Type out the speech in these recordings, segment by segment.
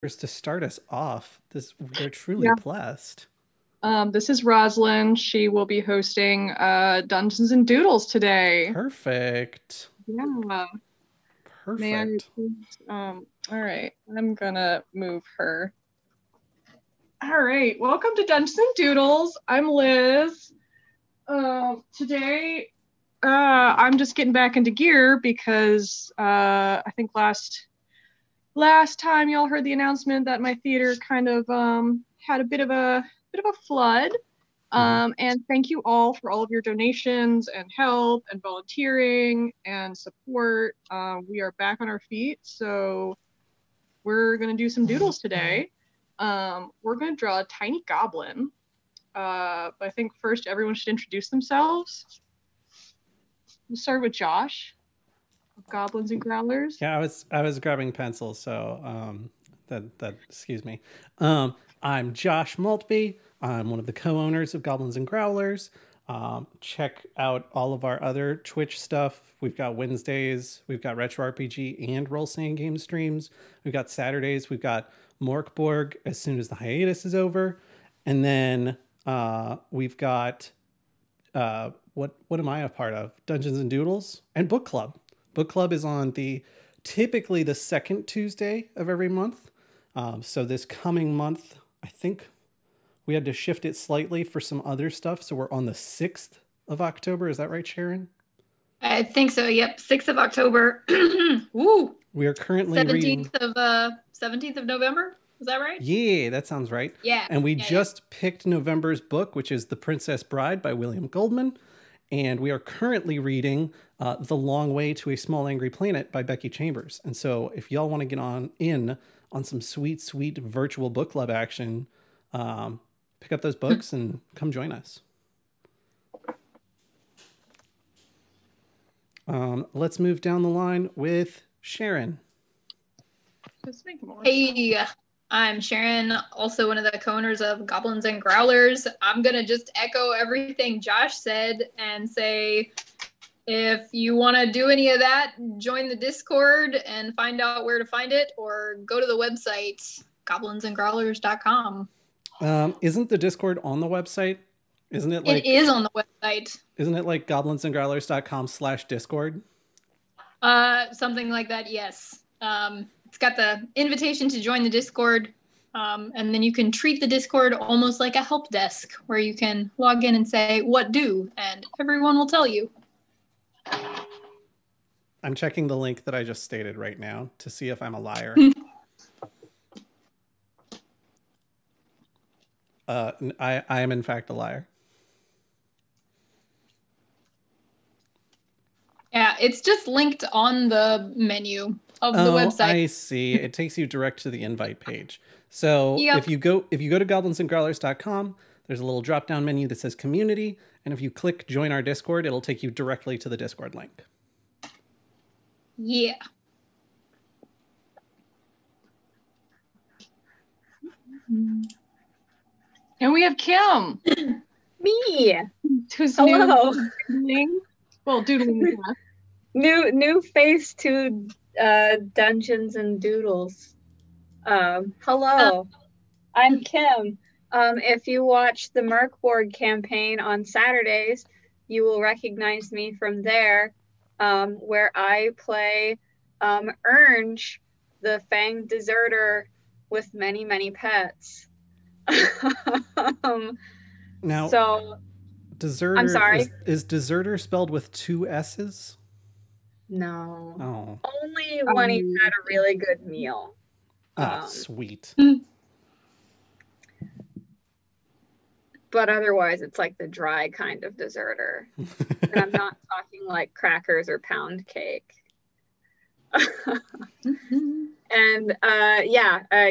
To start us off. We're truly blessed. This is Roslyn. She will be hosting Dungeons and Doodles today. Perfect. Yeah. May I Perfect. all right. I'm gonna move her. All right. Welcome to Dungeons and Doodles. I'm Liz. Today, I'm just getting back into gear because I think last time y'all heard the announcement that my theater kind of had a bit of a flood. And thank you all for all of your donations and help and volunteering and support. We are back on our feet, so we're gonna do some doodles today. We're gonna draw a tiny goblin. But I think first everyone should introduce themselves. We'll start with Josh. Goblins and Growlers. Yeah, I was grabbing pencils, so that excuse me. I'm Josh Maltby. I'm one of the co-owners of Goblins and Growlers. Check out all of our other Twitch stuff. We've got Wednesdays, we've got retro RPG and role-playing game streams. We've got Saturdays, we've got Morkborg as soon as the hiatus is over, and then we've got what am I a part of? Dungeons and Doodles and Book Club. Book Club is on typically the second Tuesday of every month. So this coming month, I think we had to shift it slightly for some other stuff. So we're on the 6th of October. Is that right, Sharon? I think so. Yep. 6th of October. Woo. We are currently 17th of November. Is that right? Yeah, that sounds right. Yeah. And we just picked November's book, which is The Princess Bride by William Goldman. And we are currently reading The Long Way to a Small Angry Planet by Becky Chambers. And so if y'all want to get on some sweet, sweet virtual book club action, pick up those books and come join us. Let's move down the line with Sharon. Hey, I'm Sharon, also one of the co-owners of Goblins and Growlers. I'm going to just echo everything Josh said and say, if you want to do any of that, join the Discord and find out where to find it, or go to the website, goblinsandgrowlers.com. Isn't the Discord on the website? Isn't it like... It is on the website. Isn't it like goblinsandgrowlers.com/Discord? Something like that, yes. It's got the invitation to join the Discord, and then you can treat the Discord almost like a help desk where you can log in and say, what do? And everyone will tell you. I'm checking the link that I just stated right now to see if I'm a liar. I am in fact a liar. Yeah, it's just linked on the menu of the website. I see. It takes you direct to the invite page. So if you go to goblinsandgrowlers.com, there's a little drop-down menu that says community, and if you click join our Discord, it'll take you directly to the Discord link. Yeah. And we have Kim. Me. Who's hello. Well, doodling. New face to Dungeons and Doodles. Hello. I'm Kim. If you watch the Merkborg campaign on Saturdays, you will recognize me from there, where I play Ernge, the fanged deserter with many, many pets. Now, so deserter, I'm sorry. Is deserter spelled with 2 S's? No. Oh. Only when he's had a really good meal. Sweet. But otherwise, it's like the dry kind of deserter. And I'm not talking like crackers or pound cake. And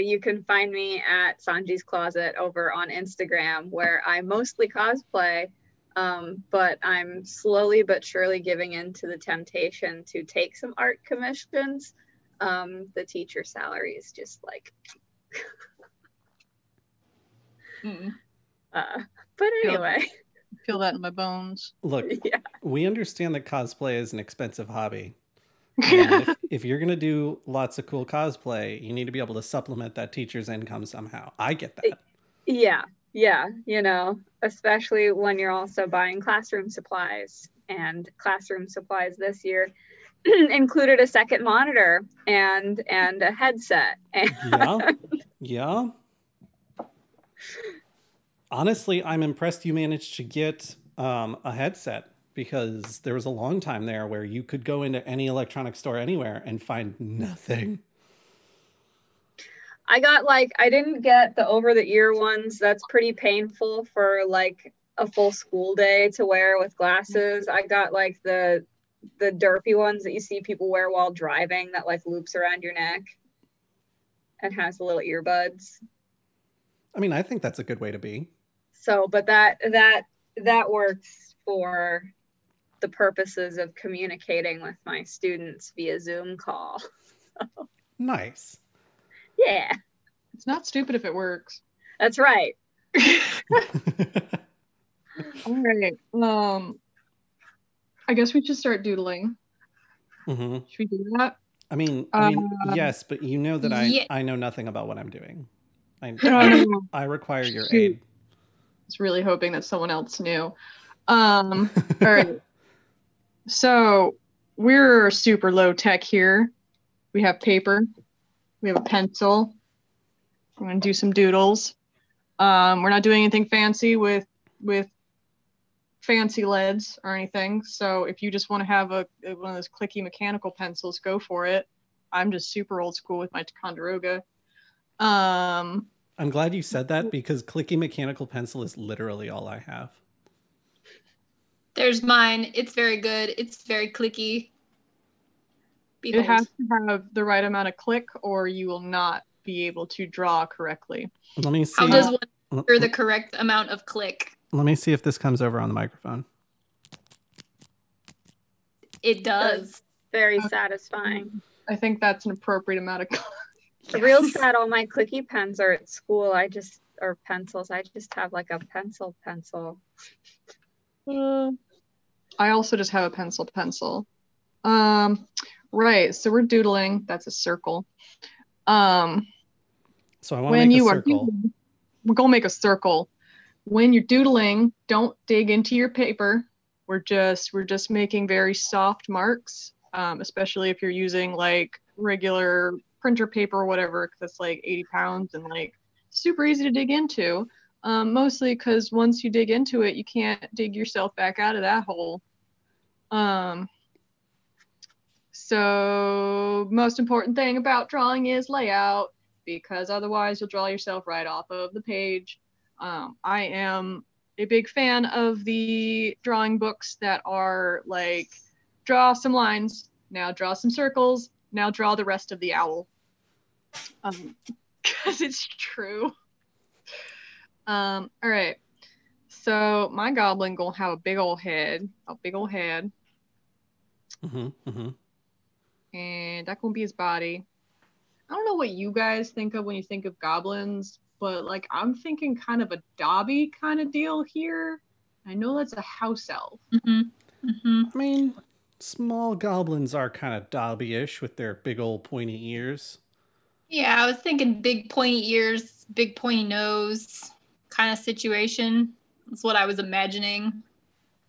you can find me at Sanji's Closet over on Instagram, where I mostly cosplay, but I'm slowly but surely giving in to the temptation to take some art commissions. The teacher salary is just like... But anyway. Feel that in my bones. Look, we understand that cosplay is an expensive hobby. And if you're going to do lots of cool cosplay, you need to be able to supplement that teacher's income somehow. I get that. Yeah, you know, especially when you're also buying classroom supplies. And classroom supplies this year included a second monitor and a headset. Yeah. Honestly, I'm impressed you managed to get a headset, because there was a long time there where you could go into any electronic store anywhere and find nothing. I didn't get the over-the-ear ones. That's pretty painful for like a full school day to wear with glasses. I got like the derpy ones that you see people wear while driving, that like loops around your neck and has the little earbuds. I mean, I think that's a good way to be. So, but that works for the purposes of communicating with my students via Zoom call. Nice. Yeah. It's not stupid if it works. That's right. All right. I guess we should start doodling. Mm-hmm. Should we do that? I mean, yes, but you know that I know nothing about what I'm doing. I require your aid. I was really hoping that someone else knew. All right. So we're super low tech here. We have paper. We have a pencil. We're going to do some doodles. We're not doing anything fancy with fancy leads or anything. So if you just want to have one of those clicky mechanical pencils, go for it. I'm just super old school with my Ticonderoga. I'm glad you said that, because clicky mechanical pencil is literally all I have. There's mine. It's very good. It's very clicky. Behold. It has to have the right amount of click, or you will not be able to draw correctly. Let me see. How does one ensure the correct amount of click? Let me see if this comes over on the microphone. It does. Very satisfying. I think that's an appropriate amount of click. Yes. Real sad, all my clicky pens are at school. Or pencils. I just have like a pencil. I also just have a pencil. Right, so we're doodling. That's a circle. So I want to make a circle. We're gonna make a circle. When you're doodling, don't dig into your paper. We're just making very soft marks, especially if you're using like regular printer paper or whatever, because it's like 80 pounds and like super easy to dig into. Mostly because once you dig into it, you can't dig yourself back out of that hole. So most important thing about drawing is layout, because otherwise you'll draw yourself right off of the page. I am a big fan of the drawing books that are like, draw some lines, now draw some circles, now draw the rest of the owl. Because it's true. All right. So my goblin gonna have a big old head. Mm-hmm. And that's gonna be his body. I don't know what you guys think of when you think of goblins, but like I'm thinking kind of a Dobby kind of deal here. I know that's a house elf. Mm-hmm. I mean, small goblins are kind of Dobby-ish with their big old pointy ears. Yeah, I was thinking big pointy ears, big pointy nose kind of situation. That's what I was imagining.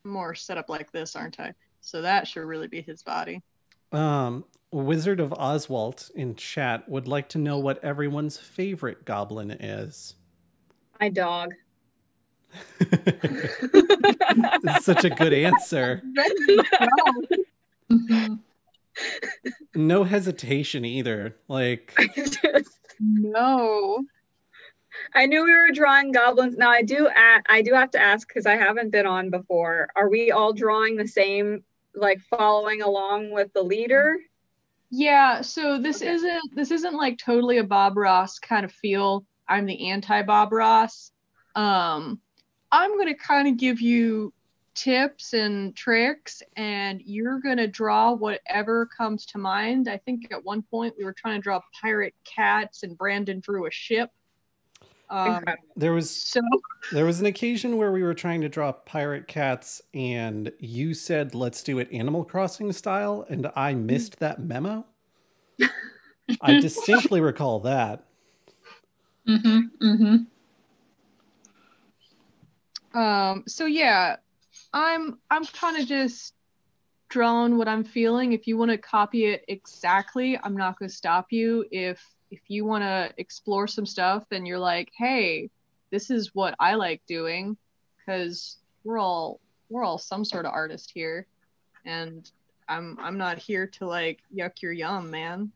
More set up like this, aren't I? So that should really be his body. Wizard of Oswald in chat would like to know what everyone's favorite goblin is. My dog. It's such a good answer. No hesitation either. Like, no. I knew we were drawing goblins. Now I do have to ask, because I haven't been on before. Are we all drawing the same, like following along with the leader? Yeah, so this isn't like totally a Bob Ross kind of feel. I'm the anti-Bob Ross. I'm gonna kind of give you tips and tricks, and you're gonna draw whatever comes to mind. I think at one point we were trying to draw pirate cats and Brandon drew a ship. Incredible. There was So there was an occasion where we were trying to draw pirate cats, and you said, "Let's do it Animal Crossing style," and I missed that memo. I distinctly recall that. So yeah, I'm kind of just drawing what I'm feeling. If you want to copy it exactly, I'm not going to stop you. If you want to explore some stuff and you're like, hey, this is what I like doing, because we're all some sort of artist here, and I'm not here to like yuck your yum, man.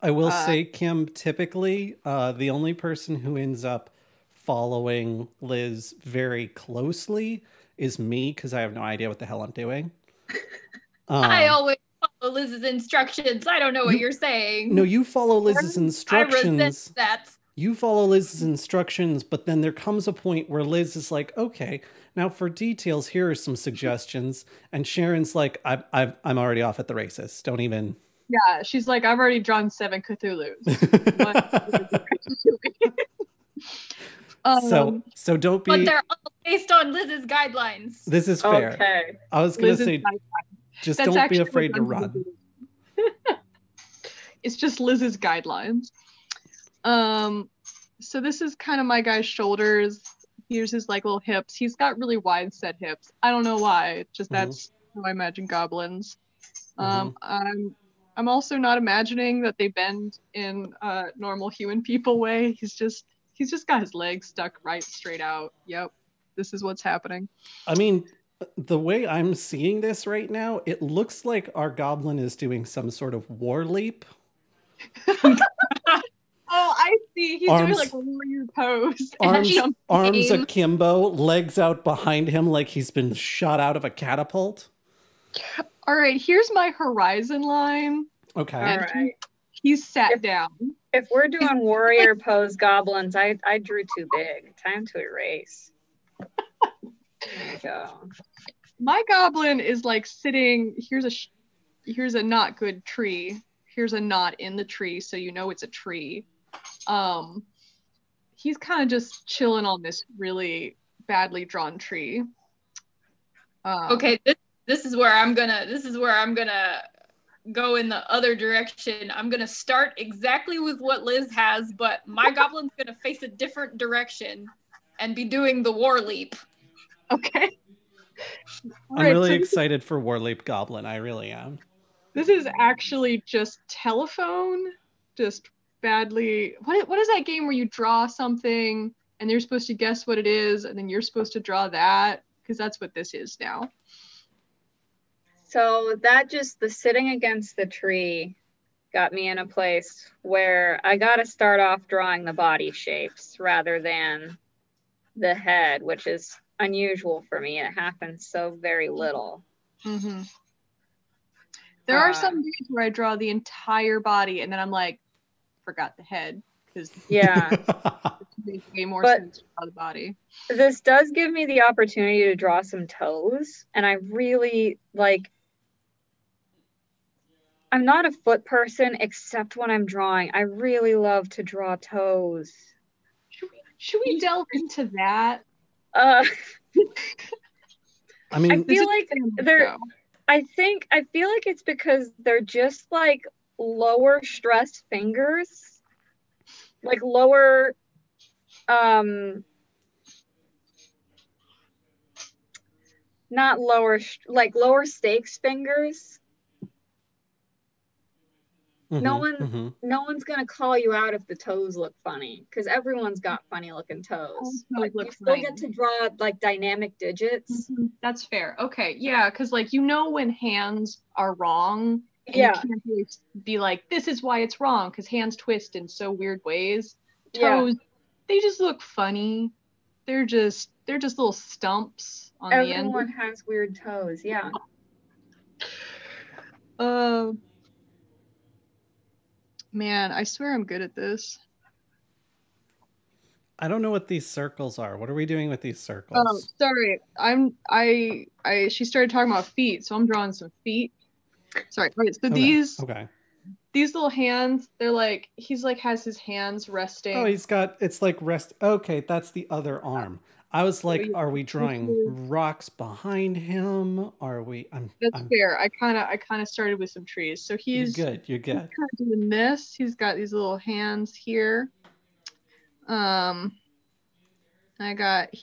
I will say, Kim, typically the only person who ends up following Liz very closely is me, because I have no idea what the hell I'm doing. I always follow Liz's instructions. I don't know what you're saying. No, you follow Liz's instructions. I resent that. You follow Liz's instructions, but then there comes a point where Liz is like, okay, now for details, here are some suggestions. And Sharon's like, I'm already off at the races. Don't even. Yeah, she's like, I've already drawn 7 Cthulhus. So don't be. But they're all based on Liz's guidelines. This is fair. Okay. I was going to say, just That's don't be actually afraid to what I'm run. It's just Liz's guidelines. So this is kind of my guy's shoulders. Here's his like little hips. He's got really wide set hips. I don't know why. Just that's how I imagine goblins. I'm also not imagining that they bend in a normal human people way. He's just got his legs stuck right straight out. Yep. This is what's happening. I mean, the way I'm seeing this right now, it looks like our goblin is doing some sort of war leap. Oh, I see. He's doing like a warrior pose. Arms akimbo, legs out behind him like he's been shot out of a catapult. All right, here's my horizon line. Okay. All right. He's sat down. If we're doing warrior pose goblins, I drew too big. Time to erase. There you go. My goblin is like sitting. Here's a not good tree. Here's a knot in the tree, so you know it's a tree. He's kind of just chilling on this really badly drawn tree. Okay, this is where I'm gonna go in the other direction. I'm gonna start exactly with what Liz has, but my goblin's gonna face a different direction and be doing the war leap. Okay. I'm really excited for War Leap Goblin. I really am. This is actually just telephone, just badly. What is that game where you draw something and they're supposed to guess what it is, and then you're supposed to draw that? Because that's what this is now. So the sitting against the tree got me in a place where I got to start off drawing the body shapes rather than the head, which is unusual for me. It happens so very little. Mm-hmm. There are some days where I draw the entire body and then I'm like, forgot the head. Because it makes way more sense to draw the body. This does give me the opportunity to draw some toes, and I really like. I'm not a foot person except when I'm drawing. I really love to draw toes. Should we delve into that? I mean, I feel like I feel like it's because they're just like lower stress fingers. Like lower not lower like lower stakes fingers. No one's gonna call you out if the toes look funny, because everyone's got funny looking toes. Like, you still get to draw like dynamic digits. That's fair. Okay, yeah, because like when hands are wrong. And you can't really be like, this is why it's wrong, because hands twist in so weird ways. Toes, they just look funny. They're just little stumps on the end. Everyone has weird toes, yeah. Man, I swear I'm good at this. I don't know what these circles are. What are we doing with these circles? Oh, sorry. She started talking about feet, so I'm drawing some feet. Sorry. Right, so these. Okay. these little hands, they're like, he's like has his hands resting. Oh, it's like rest. Okay, that's the other arm. I was like, are we drawing rocks behind him? Are we? That's fair. I kind of started with some trees. So he's good. You're good. He's kind of doing this. He's got these little hands here. He's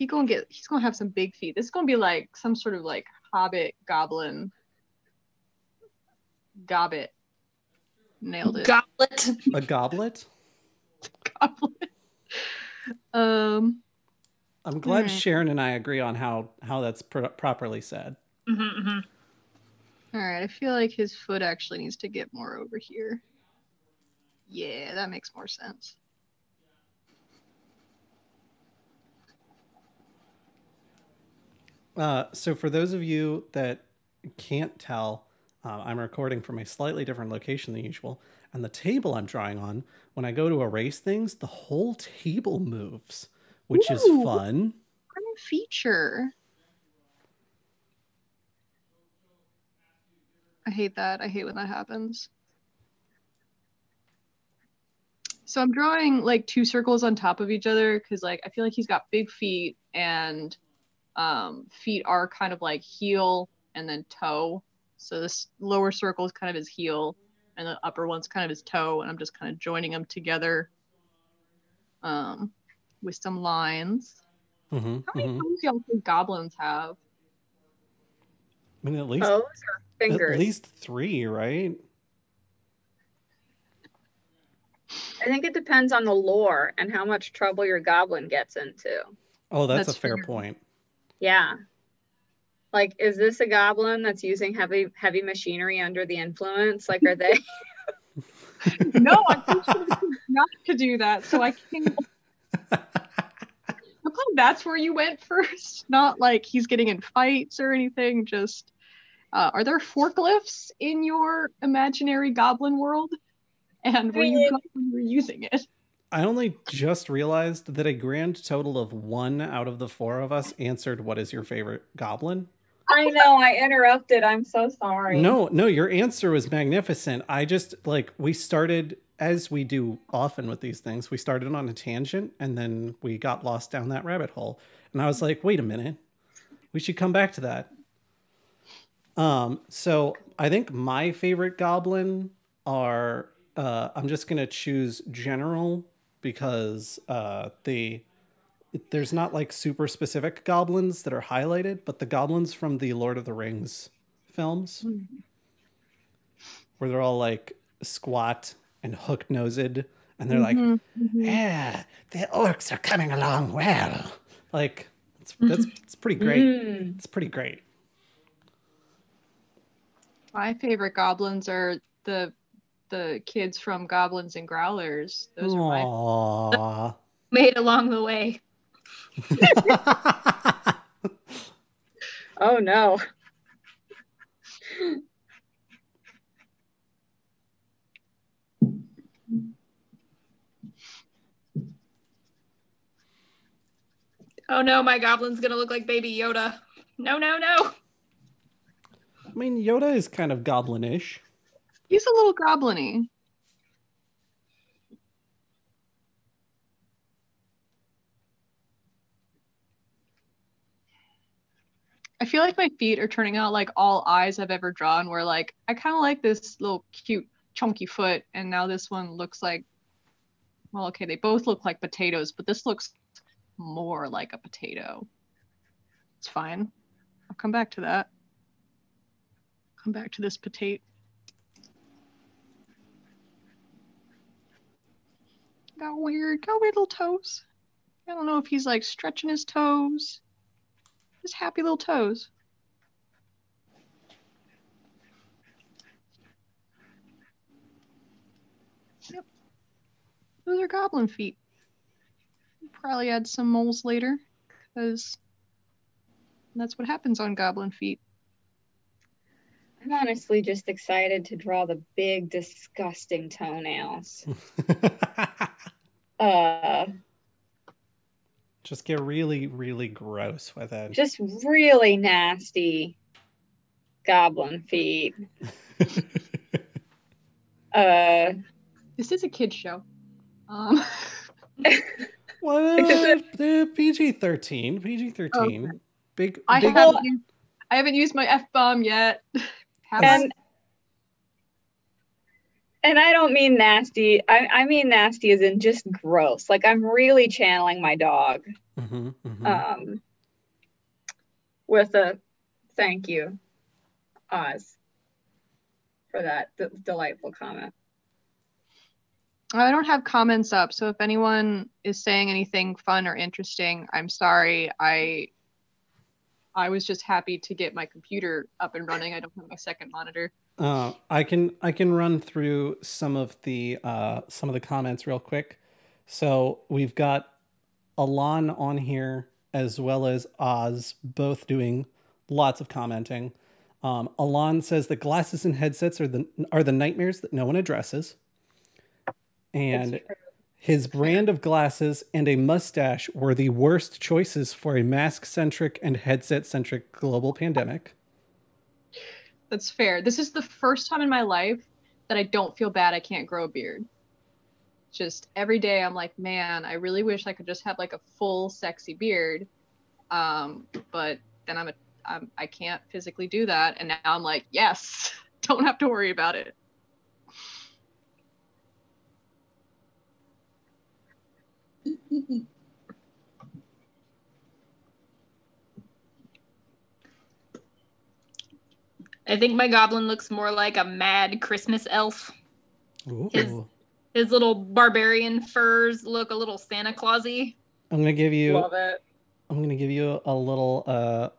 gonna have some big feet. This is gonna be like some sort of like hobbit goblin. Gobbit. Nailed it. Goblet. A goblet? Goblet. I'm glad Sharon and I agree on how that's properly said. Mm-hmm, mm-hmm. All right, I feel like his foot actually needs to get more over here. Yeah, that makes more sense. So for those of you that can't tell, I'm recording from a slightly different location than usual. And the table I'm drawing on, when I go to erase things, the whole table moves, which is fun. Fun feature. I hate that. I hate when that happens. So I'm drawing like 2 circles on top of each other because like I feel like he's got big feet and feet are kind of like heel and then toe. So this lower circle is kind of his heel and the upper one's kind of his toe, and I'm just kind of joining them together with some lines. Mm-hmm, How many toes y'all think goblins have? I mean, at least toes or fingers? At least 3, right? I think it depends on the lore and how much trouble your goblin gets into. Oh, that's a fair point. Yeah. Like, is this a goblin that's using heavy machinery under the influence? Like, are they? No, I think not to do that. So I think that's where you went first. Not like he's getting in fights or anything. Just, are there forklifts in your imaginary goblin world? And were you using it? I only just realized that a grand total of 1 out of the 4 of us answered, "What is your favorite goblin?" I know, I interrupted. I'm so sorry. No, your answer was magnificent. I just, like, we started, as we do often with these things, we started on a tangent and then we got lost down that rabbit hole. And I was like, wait a minute, we should come back to that. So I think my favorite goblin are, I'm just going to choose general because there's not like super specific goblins that are highlighted, but the goblins from the Lord of the Rings films, where they're all like squat and hook-nosed, and they're like, yeah, the orcs are coming along well. Like, it's pretty great. It's pretty great. My favorite goblins are the kids from Goblins and Growlers. Those are my made along the way. Oh no. Oh no, my goblin's gonna look like Baby Yoda. No. I mean, Yoda is kind of goblin-ish. He's a little goblin-y. I feel like my feet are turning out like all eyes I've ever drawn, where like I kind of like this little cute chunky foot, and now this one looks like, well, okay, they both look like potatoes, but this looks more like a potato. It's fine. I'll come back to that. Come back to this potato. Got weird little toes. I don't know if he's like stretching his toes. Just happy little toes. Yep. Those are goblin feet. We'll probably add some moles later, because that's what happens on goblin feet. I'm honestly just excited to draw the big, disgusting toenails. Just get really, really gross with it. Just really nasty goblin feet. This is a kid's show. What? PG-13. PG-13. Okay. Big. I big. haven't used my F-bomb yet. And I don't mean nasty. I mean nasty as in just gross. Like I'm really channeling my dog. With a thank you, Oz, for that delightful comment. I don't have comments up, so if anyone is saying anything fun or interesting, I'm sorry. I was just happy to get my computer up and running. I don't have my second monitor. I can run through some of the comments real quick. So we've got Alon on here as well as Oz, both doing lots of commenting. Alon says that glasses and headsets are the nightmares that no one addresses. And his brand of glasses and a mustache were the worst choices for a mask-centric and headset-centric global pandemic. That's fair. This is the first time in my life that I don't feel bad I can't grow a beard. Just every day I'm like, man, I really wish I could just have like a full sexy beard. But then I can't physically do that. And now I'm like, yes, don't have to worry about it. I think my goblin looks more like a mad Christmas elf. Ooh. His little barbarian furs look a little Santa Clausy. I'm gonna give you. Love it. I'm gonna give you a little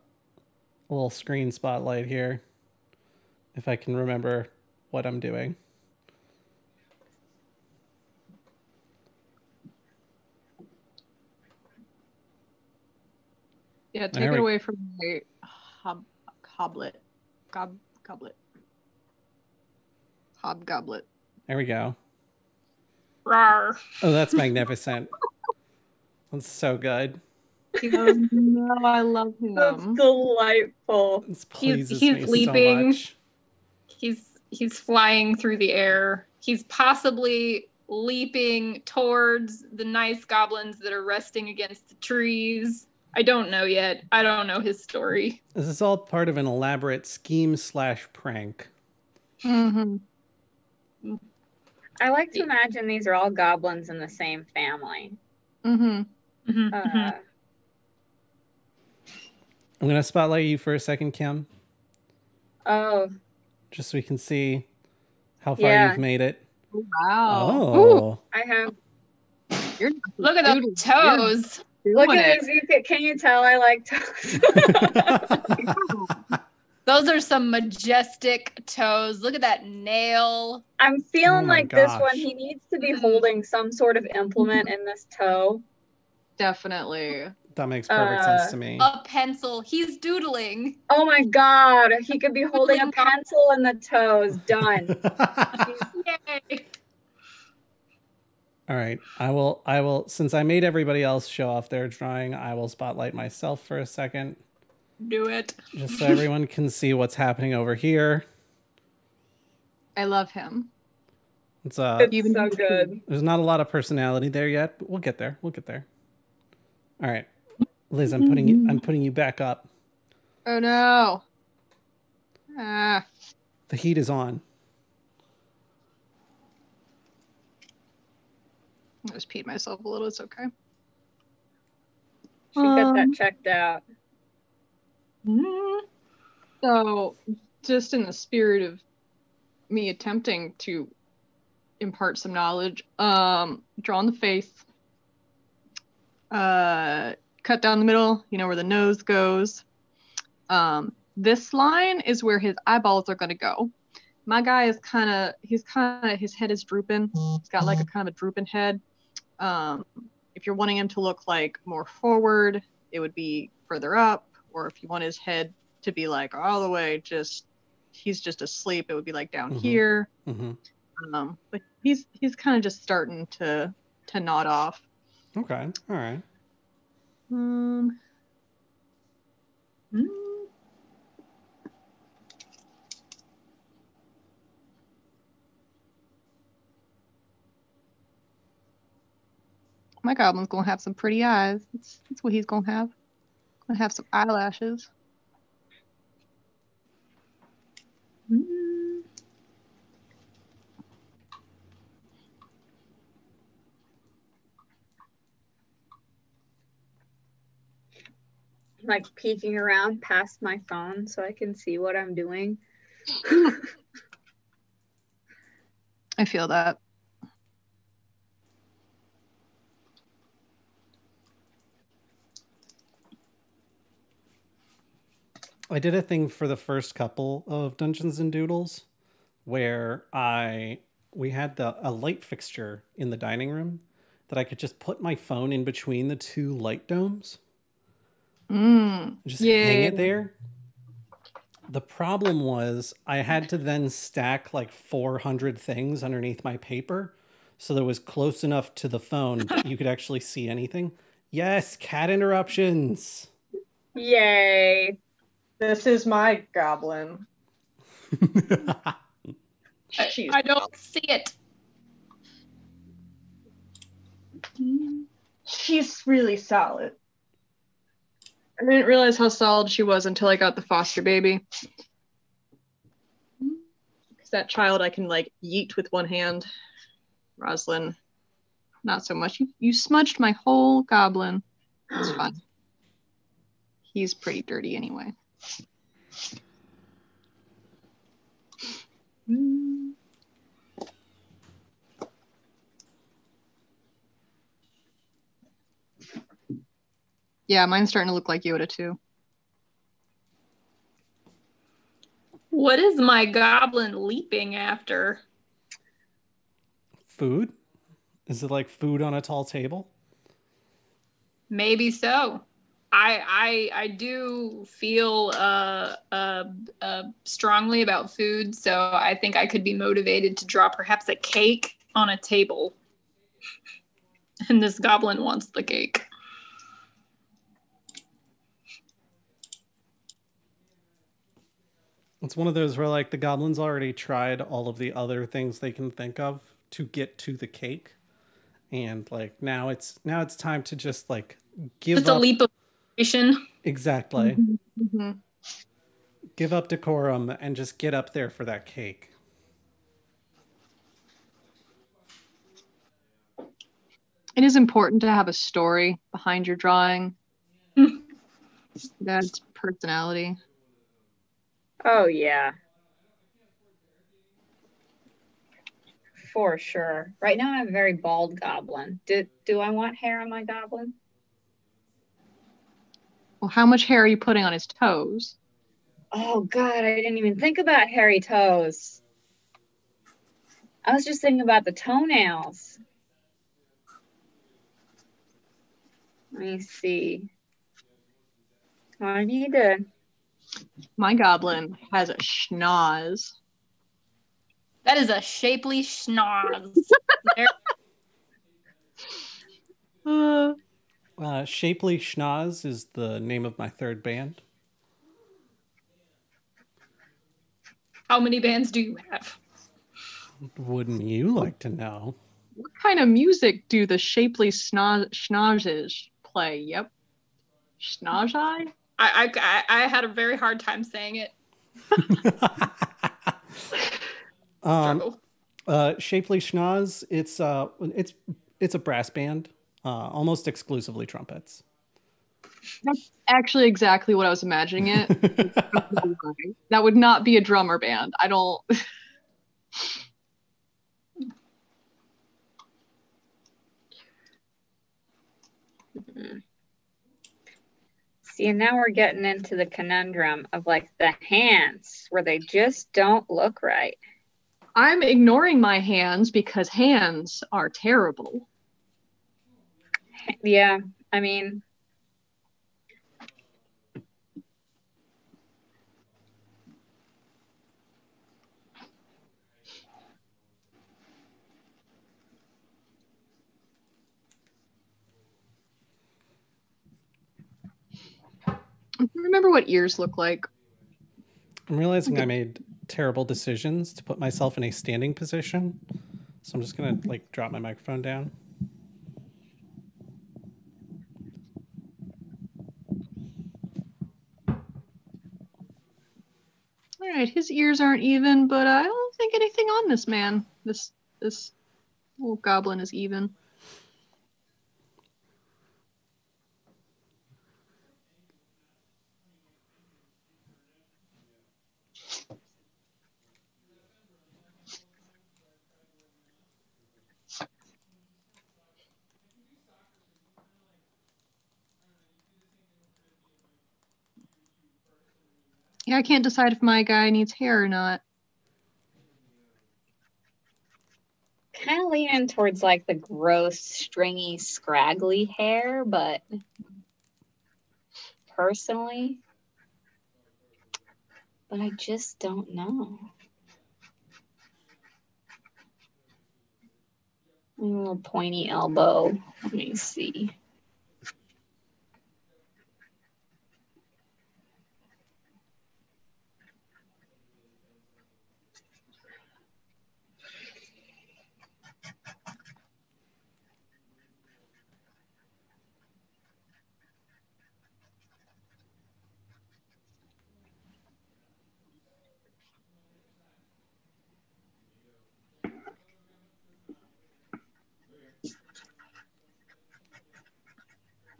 screen spotlight here, if I can remember what I'm doing. Yeah, take it away from my hobgoblet. Hobgoblet. There we go. Rawr. Oh, that's magnificent. That's so good. No, I love him. That's delightful. This pleases He's me leaping. so much. He's flying through the air. He's possibly leaping towards the nice goblins that are resting against the trees. I don't know yet. I don't know his story. This is all part of an elaborate scheme/prank. Mm-hmm. I like to imagine these are all goblins in the same family. Mm-hmm. Mm-hmm. I'm gonna spotlight you for a second, Kim. Oh. Just so we can see how far you've made it. Wow. Oh. I have. Look at those toes. Look at these. Can you tell I like toes? Those are some majestic toes. Look at that nail. I'm feeling like gosh. this one, he needs to be holding some sort of implement in this toe. Definitely. That makes perfect sense to me. A pencil. He's doodling. Oh my god, he could be holding a pencil in the toes. Done. Yay. All right. I will, since I made everybody else show off their drawing, I will spotlight myself for a second. Do it. Just so everyone can see what's happening over here. I love him. It's so good. There's not a lot of personality there yet, but we'll get there. We'll get there. All right. Liz, I'm putting you back up. Oh no. Ah. The heat is on. I just peed myself a little. It's okay. She got that checked out. So, just in the spirit of me attempting to impart some knowledge, draw on the face, cut down the middle, you know, where the nose goes. This line is where his eyeballs are going to go. My guy is his head is drooping. He's got like a kind of a drooping head. If you're wanting him to look like more forward, it would be further up. Or if you want his head to be like all the way, he's just asleep, it would be like down here. But he's kind of just starting to nod off. Okay. All right. My goblin's gonna have some pretty eyes. That's what he's gonna have. Gonna have some eyelashes. I'm like peeking around past my phone so I can see what I'm doing. I feel that. I did a thing for the first couple of Dungeons and Doodles where we had a light fixture in the dining room that I could just put my phone in between the two light domes. Just hang it there. The problem was I had to then stack like 400 things underneath my paper so that it was close enough to the phone that you could actually see anything. Yes, cat interruptions. Yay. This is my goblin. I don't see it. She's really solid. I didn't realize how solid she was until I got the foster baby. Because that child I can like yeet with one hand. Roslyn, not so much. You smudged my whole goblin. It's fun. He's pretty dirty anyway. Yeah, mine's starting to look like Yoda too. What is my goblin leaping after? Food? Is it like food on a tall table? Maybe so. I do feel strongly about food, so I think I could be motivated to draw perhaps a cake on a table. And this goblin wants the cake. It's one of those where like the goblins already tried all of the other things they can think of to get to the cake. And like now it's time to just like give Just up a leap of faith. Exactly. Mm-hmm. Give up decorum and just get up there for that cake. It is important to have a story behind your drawing. That's personality. Oh, yeah. For sure. Right now I have a very bald goblin. Do I want hair on my goblin? Well, how much hair are you putting on his toes? Oh, God, I didn't even think about hairy toes. I was just thinking about the toenails. Let me see. I need to... My goblin has a schnoz. That is a shapely schnoz. Shapely Schnoz is the name of my third band. How many bands do you have? Wouldn't you like to know? What kind of music do the shapely schnozes play? Yep. Schnozi? I had a very hard time saying it. Shapely Schnoz, it's a brass band, almost exclusively trumpets. That's actually exactly what I was imagining it. That would not be a drummer band. I don't... See, and now we're getting into the conundrum of like the hands where they just don't look right. I'm ignoring my hands because hands are terrible. Yeah, I mean... I remember what ears look like. I'm realizing I made terrible decisions to put myself in a standing position. So I'm just going to like drop my microphone down. All right, his ears aren't even, but I don't think anything on this man. This little goblin is even. Yeah, I can't decide if my guy needs hair or not. Kind of leaning towards like the gross, stringy, scraggly hair, but personally, but I just don't know. A little pointy elbow. Let me see.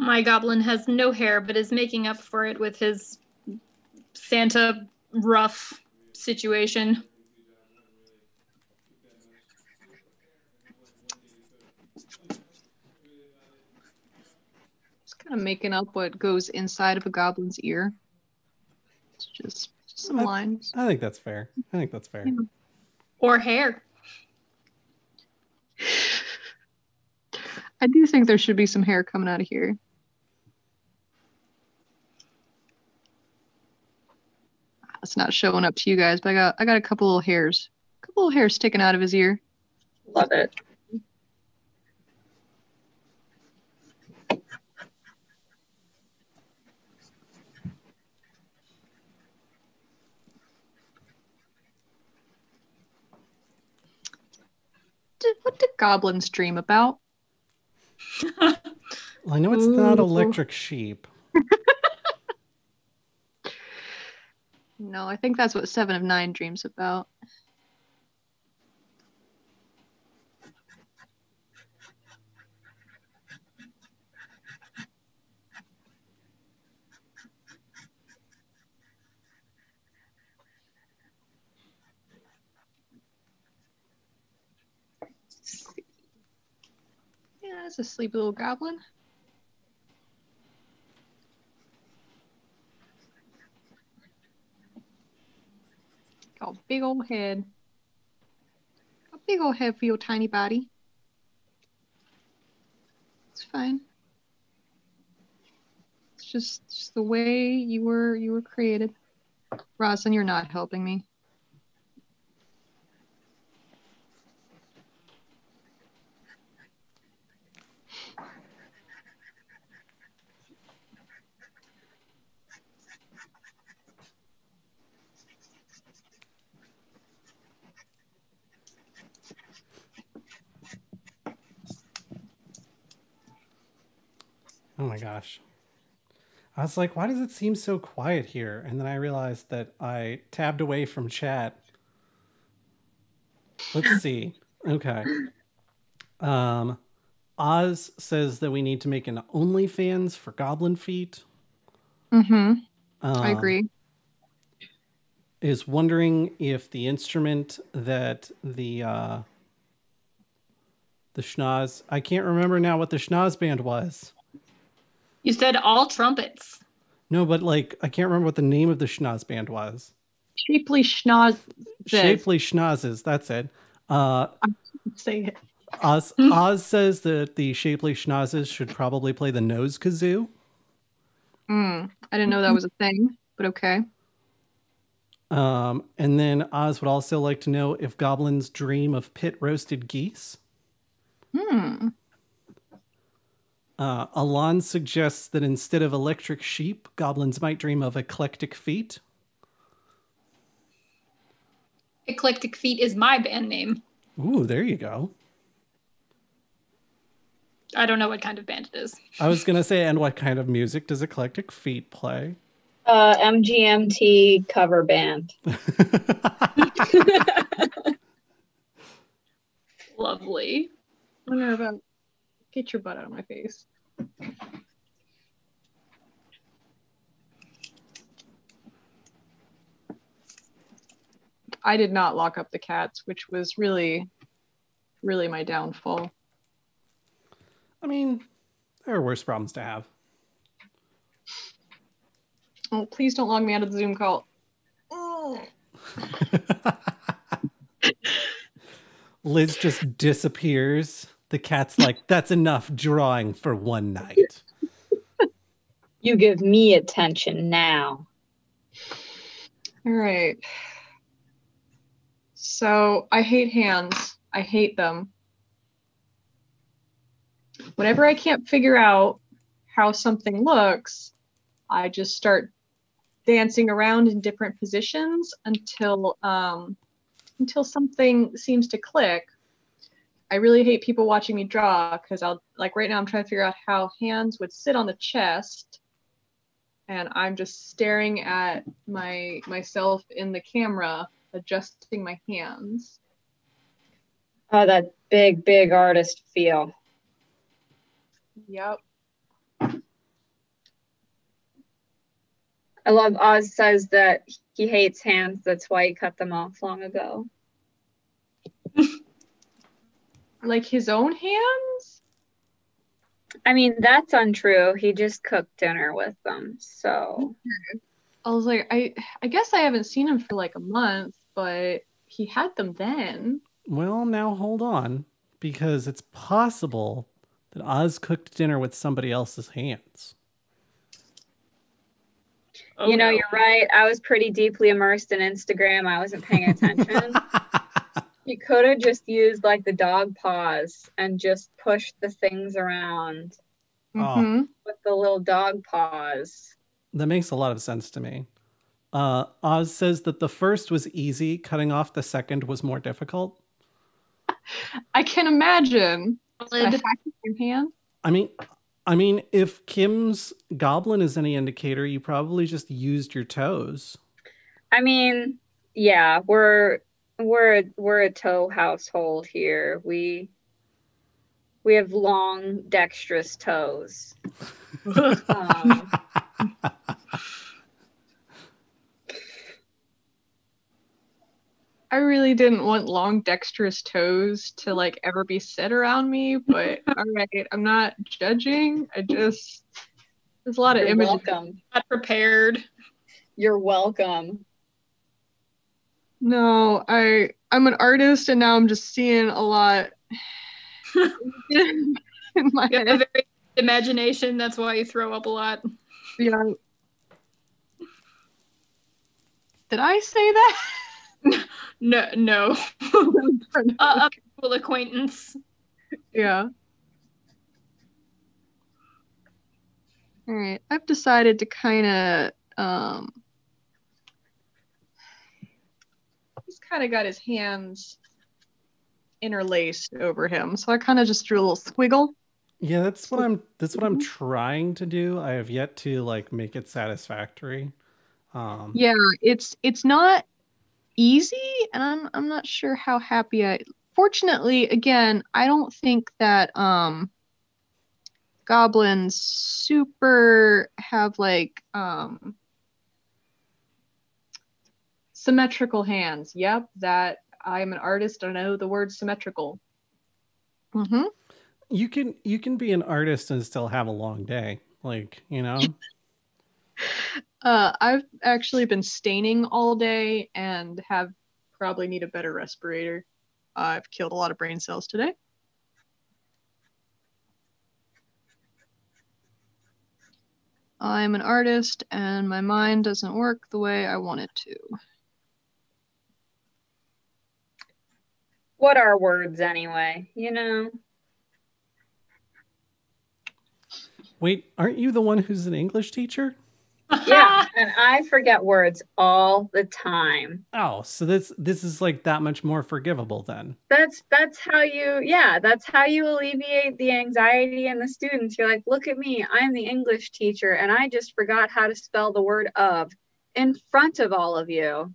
My goblin has no hair, but is making up for it with his Santa rough situation. Just kind of making up what goes inside of a goblin's ear. It's just some lines. I think that's fair. Yeah. Or hair. I do think there should be some hair coming out of here. It's not showing up to you guys, but I got a couple little hairs. A couple little hairs sticking out of his ear. Love it. What did goblins dream about? Well, I know it's not electric sheep. No, I think that's what 7 of 9 dreams about. Yeah, that's a sleepy little goblin. Got a big old head. A big old head for your tiny body. It's fine. It's just the way you were created. Rosalind, you're not helping me. Oh my gosh. I was like, why does it seem so quiet here? And then I realized that I tabbed away from chat. Let's see. Okay. Oz says that we need to make an OnlyFans for Goblin Feet. Mm-hmm. I agree. Is wondering if the instrument that the schnoz, I can't remember now what the schnoz band was. You said all trumpets. No, but like I can't remember what the name of the schnoz band was. Shapely schnoz. Shapely schnozzes. That's it. Say it. Oz says that the Shapely schnozzes should probably play the nose kazoo. I didn't know that was a thing, but okay. And then Oz would also like to know if goblins dream of pit roasted geese. Alon suggests that instead of electric sheep, goblins might dream of eclectic feet. Eclectic Feet is my band name. Ooh, there you go. I don't know what kind of band it is. I was going to say, and what kind of music does Eclectic Feet play? MGMT cover band. Lovely. Minerva, get your butt out of my face. I did not lock up the cats, which was really, really my downfall. I mean, there are worse problems to have. Oh, please don't log me out of the Zoom call. Liz just disappears. The cat's like, that's enough drawing for one night. You give me attention now. All right. So I hate hands. I hate them. Whenever I can't figure out how something looks, I just start dancing around in different positions until something seems to click. I really hate people watching me draw because right now I'm trying to figure out how hands would sit on the chest, and I'm just staring at myself in the camera, adjusting my hands. Oh, that big artist feel. Yep. I love Oz says that he hates hands. That's why he cut them off long ago. Like his own hands? I mean, that's untrue. He just cooked dinner with them, so. I was like, I guess I haven't seen him for like a month, but he had them then. Well, now hold on, because it's possible that Oz cooked dinner with somebody else's hands. You know, you're right. I was pretty deeply immersed in Instagram. I wasn't paying attention. You could have just used like the dog paws and just pushed the things around with the little dog paws. That makes a lot of sense to me. Oz says that the first was easy. Cutting off the second was more difficult. I can imagine. Hand. I mean, if Kim's Goblin is any indicator, you probably just used your toes. I mean, yeah, we're a toe household here. We have long, dexterous toes. I really didn't want long, dexterous toes to like ever be said around me, but all right, I'm not judging. There's a lot of images. Welcome. Not prepared. You're welcome. No, I'm an artist, and now I'm just seeing a lot in my You head. have a very imagination. That's why you throw up a lot. Yeah. Did I say that? No. A mutual acquaintance. Yeah. All right. I've decided to kind of he's kind of got his hands interlaced over him, so I kind of just drew a little squiggle. Yeah, that's what I'm trying to do. I have yet to like make it satisfactory. Yeah, it's not easy, and I'm not sure how happy fortunately, again, I don't think that goblins super have like symmetrical hands. Yep, that I'm an artist and I know the word symmetrical. You can be an artist and still have a long day, like, you know. I've actually been staining all day and have probably need a better respirator. I've killed a lot of brain cells today. I'm an artist and my mind doesn't work the way I want it to. What are words anyway, you know? Wait, aren't you the one who's an English teacher? Yeah, And I forget words all the time. Oh, so this is like that much more forgivable then. That's how you alleviate the anxiety in the students. You're like, look at me, I'm the English teacher, and I just forgot how to spell the word of in front of all of you.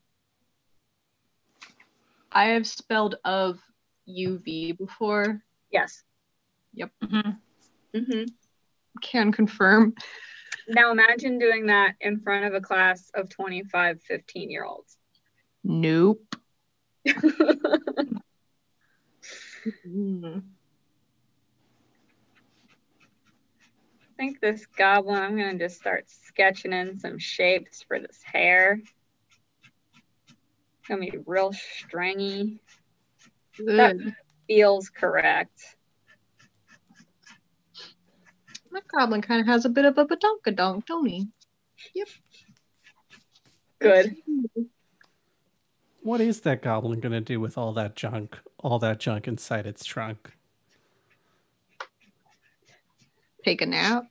I have spelled of UV before. Yes. Yep. Mm-hmm. Can confirm. Now imagine doing that in front of a class of 25, 15-year-olds. Nope. I think this goblin, I'm going to just start sketching in some shapes for this hair. It's going to be real stringy. Good. That feels correct. My goblin kind of has a bit of a badonkadonk, don't he? Yep. Good. What is that goblin gonna do with all that junk inside its trunk? Take a nap.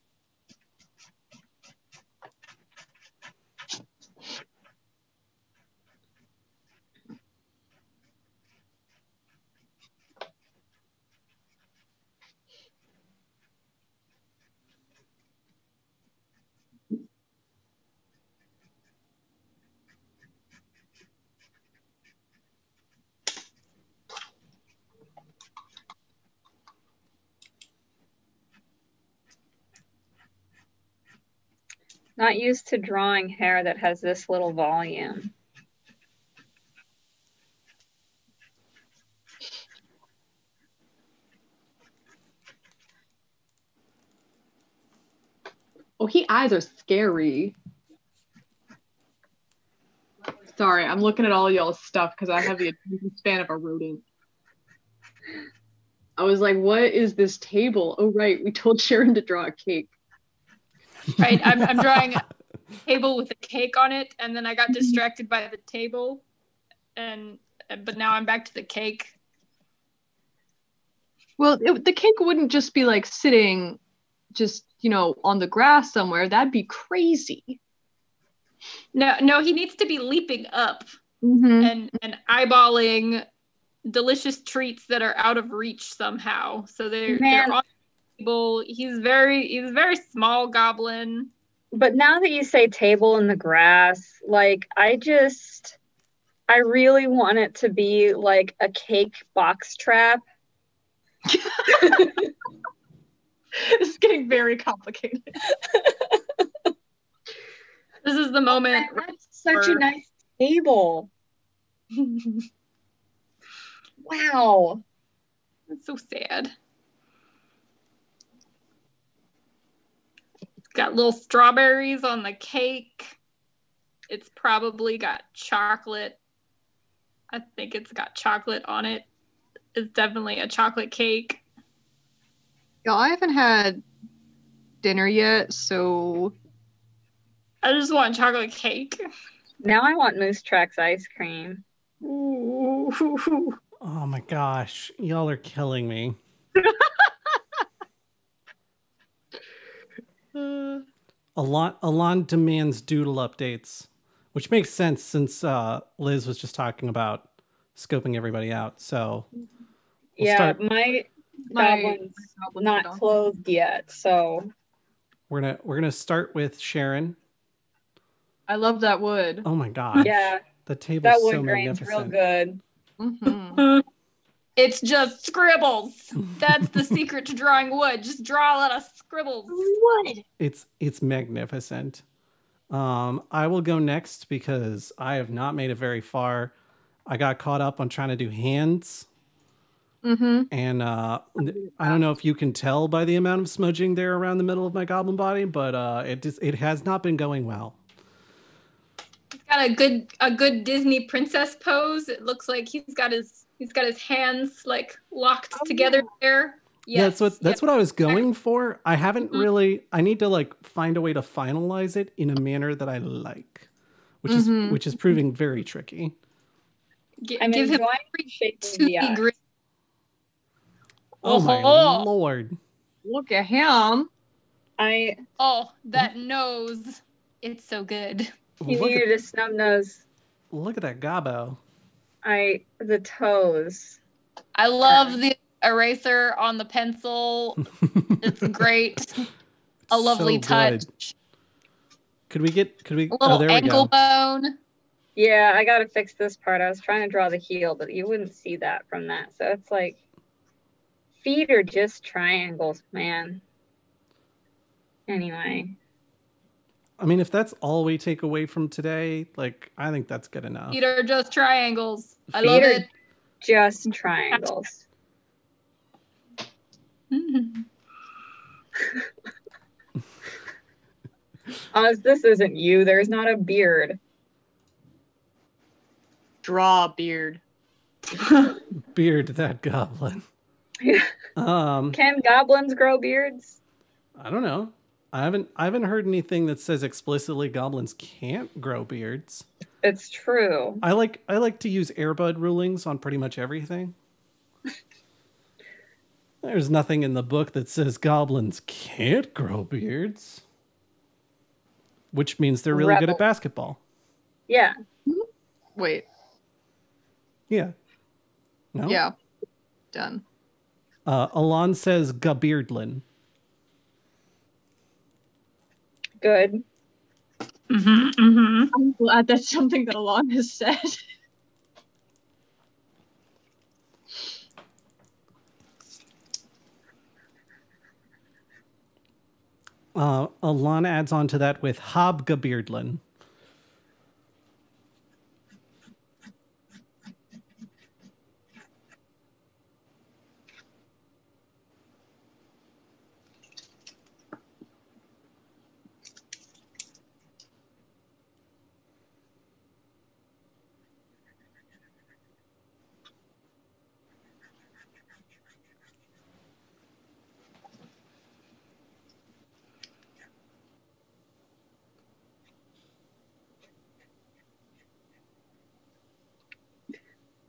Not used to drawing hair that has this little volume. Oh, eyes are scary. Sorry, I'm looking at all y'all's stuff because I have the attention span of a rodent. I was like, what is this table? Oh, right, we told Sharon to draw a cake. Right, I'm drawing a table with a cake on it, and then I got distracted by the table, but now I'm back to the cake. Well, the cake wouldn't just be like sitting just, on the grass somewhere. That'd be crazy. No, he needs to be leaping up Mm-hmm. and eyeballing delicious treats that are out of reach somehow. So they're on the table. He's a very small goblin. But now that you say table in the grass, like I really want it to be like a cake box trap. This is getting very complicated. This is the moment. That's such a nice table. Wow. That's so sad. It's got little strawberries on the cake. It's probably got chocolate. I think it's got chocolate on it. It's definitely a chocolate cake. Y'all, I haven't had dinner yet, so I just want chocolate cake. Now I want Moose Tracks ice cream. Ooh. Oh my gosh, y'all are killing me. Alon demands doodle updates, which makes sense since Liz was just talking about scoping everybody out. So we'll start. My goblin's not clothed yet, so we're gonna start with Sharon. I love that wood. Oh my gosh. Yeah. The table's so magnificent. Real good. Mm-hmm. It's just scribbles. That's the secret to drawing wood. Just draw a lot of scribbles. Wood. It's magnificent. I will go next because I have not made it very far. I got caught up on trying to do hands. Mm-hmm. And I don't know if you can tell by the amount of smudging there around the middle of my goblin body, but it has not been going well. He's got a good Disney princess pose. It looks like he's got his hands like locked together there. Yes, yeah, that's what I was going for. I haven't really. I need to like find a way to finalize it in a manner that I like, which is proving very tricky. Give him shape the eye. Oh my Lord! Look at him. That nose. It's so good. He Look needed at a snub nose. look at that gobbo. The toes. I love the eraser on the pencil. It's great. A lovely So touch. good. Could we? A little there we ankle go. bone. Yeah, I gotta fix this part. I was trying to draw the heel, but you wouldn't see that from that. So it's like, feet are just triangles, man. Anyway. I mean, if that's all we take away from today, like, I think that's good enough. Feet are just triangles. I Feet love are it. just triangles. Oz, this isn't you. There's not a beard. Draw beard. Beard that goblin. Can goblins grow beards? I don't know. I haven't heard anything that says explicitly goblins can't grow beards. It's true. I like to use Airbud rulings on pretty much everything. There's nothing in the book that says goblins can't grow beards. Which means they're really good at basketball. Yeah. Wait. Yeah. No? Yeah. Done. Alon says Gabeardlin. Good. I'm glad that's something that Alon has said. Alon adds on to that with Hobgabeardlin.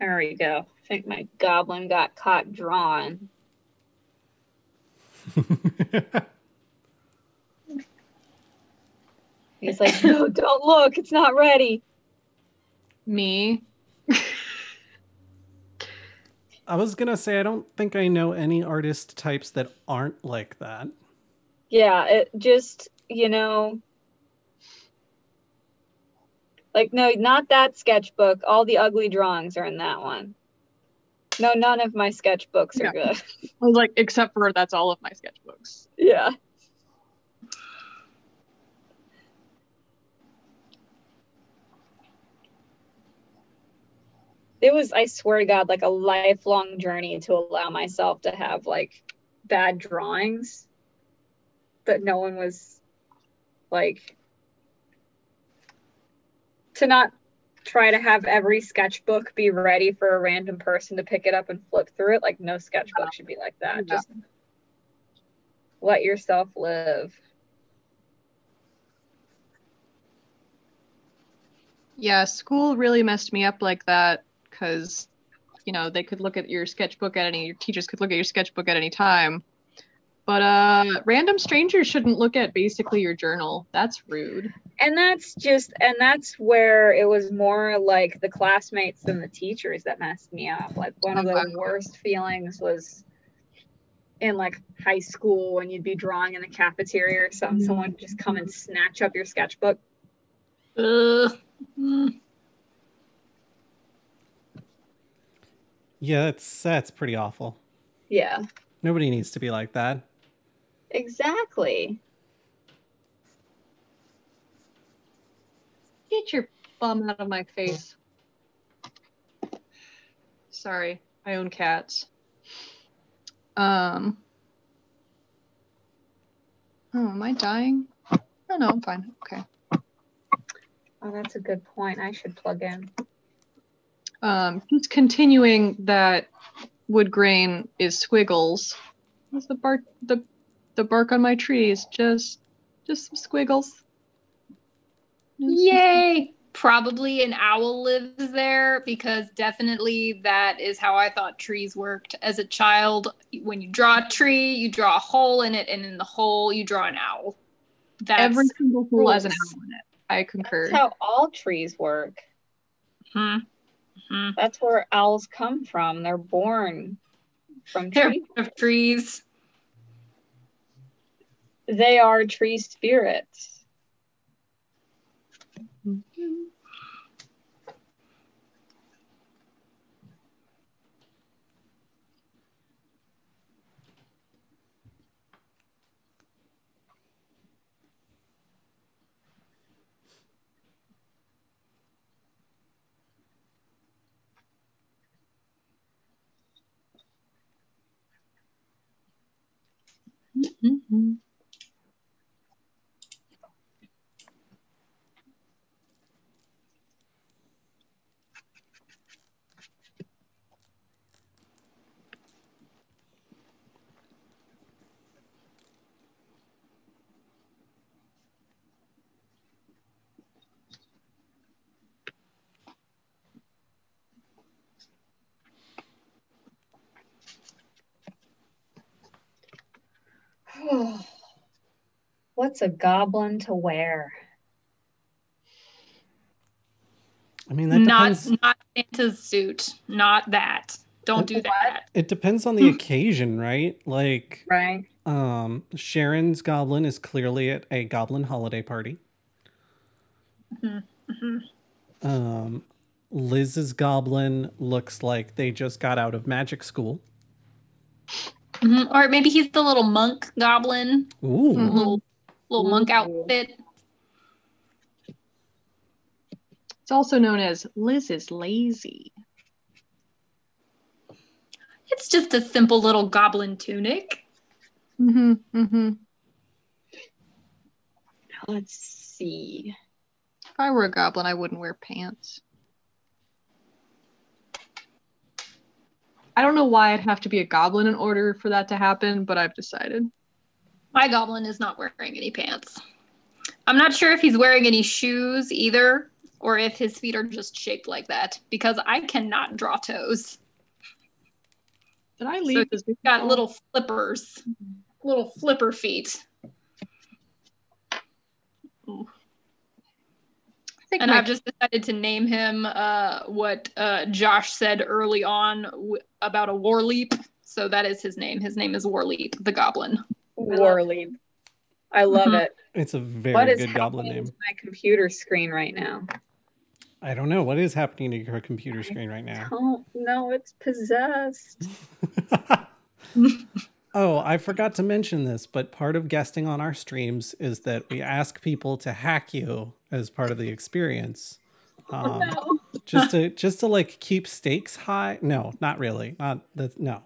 There we go. I think my goblin got caught drawing. He's like, no, don't look. It's not ready. Me. I was going to say, I don't think I know any artist types that aren't like that. Yeah, it just, like, no, not that sketchbook. All the ugly drawings are in that one. No, none of my sketchbooks are good. I was like, except for that's all of my sketchbooks. Yeah. It was, I swear to God, like a lifelong journey to allow myself to have like bad drawings that no one was like, to not try to have every sketchbook be ready for a random person to pick it up and flip through it. Like, no sketchbook should be like that. Yeah. Just let yourself live. Yeah, school really messed me up like that because, they could look at your sketchbook your teachers could look at your sketchbook at any time. But random strangers shouldn't look at basically your journal. That's rude. And that's where it was more like the classmates than the teachers that messed me up. Like, one of the worst feelings was in like high school when you'd be drawing in the cafeteria or something, someone would just come and snatch up your sketchbook. Yeah, that's pretty awful. Yeah. Nobody needs to be like that. Exactly. Get your bum out of my face. Sorry, I own cats. Oh, am I dying? Oh, no, I'm fine. Okay. Oh, that's a good point. I should plug in. Just continuing that wood grain is squiggles. What's the bark? The bark on my trees, just some squiggles. Yay! Probably an owl lives there because definitely that is how I thought trees worked as a child. When you draw a tree, you draw a hole in it, and in the hole you draw an owl. That's every single hole has an owl in it. I concur. That's how all trees work. That's where owls come from. They're born from trees. Of trees. They are tree spirits. What's a goblin to wear? I mean, that depends. Not Santa's suit. Not that. Don't do that. It depends on the occasion, right? Like, Right. Sharon's goblin is clearly at a goblin holiday party. Liz's goblin looks like they just got out of magic school. Or maybe he's the little monk goblin. Ooh. Little monk outfit. It's also known as Liz is lazy. It's just a simple little goblin tunic. Let's see. If I were a goblin, I wouldn't wear pants. I don't know why I'd have to be a goblin in order for that to happen, but I've decided. My goblin is not wearing any pants. I'm not sure if he's wearing any shoes either, or if his feet are just shaped like that, because I cannot draw toes. Did I leave this? He's got little flippers, little flipper feet. And I've just decided to name him what Josh said early on about a Warleap. So that is his name. His name is Warleap, the goblin. Warleap. I love it. It's a very good goblin name. What is happening to my computer screen right now? I don't know. What is happening to your computer screen right now? Oh, no, it's possessed. Oh, I forgot to mention this, but part of guesting on our streams is that we ask people to hack you as part of the experience. No. just to like keep stakes high. No, not really. Not that. No.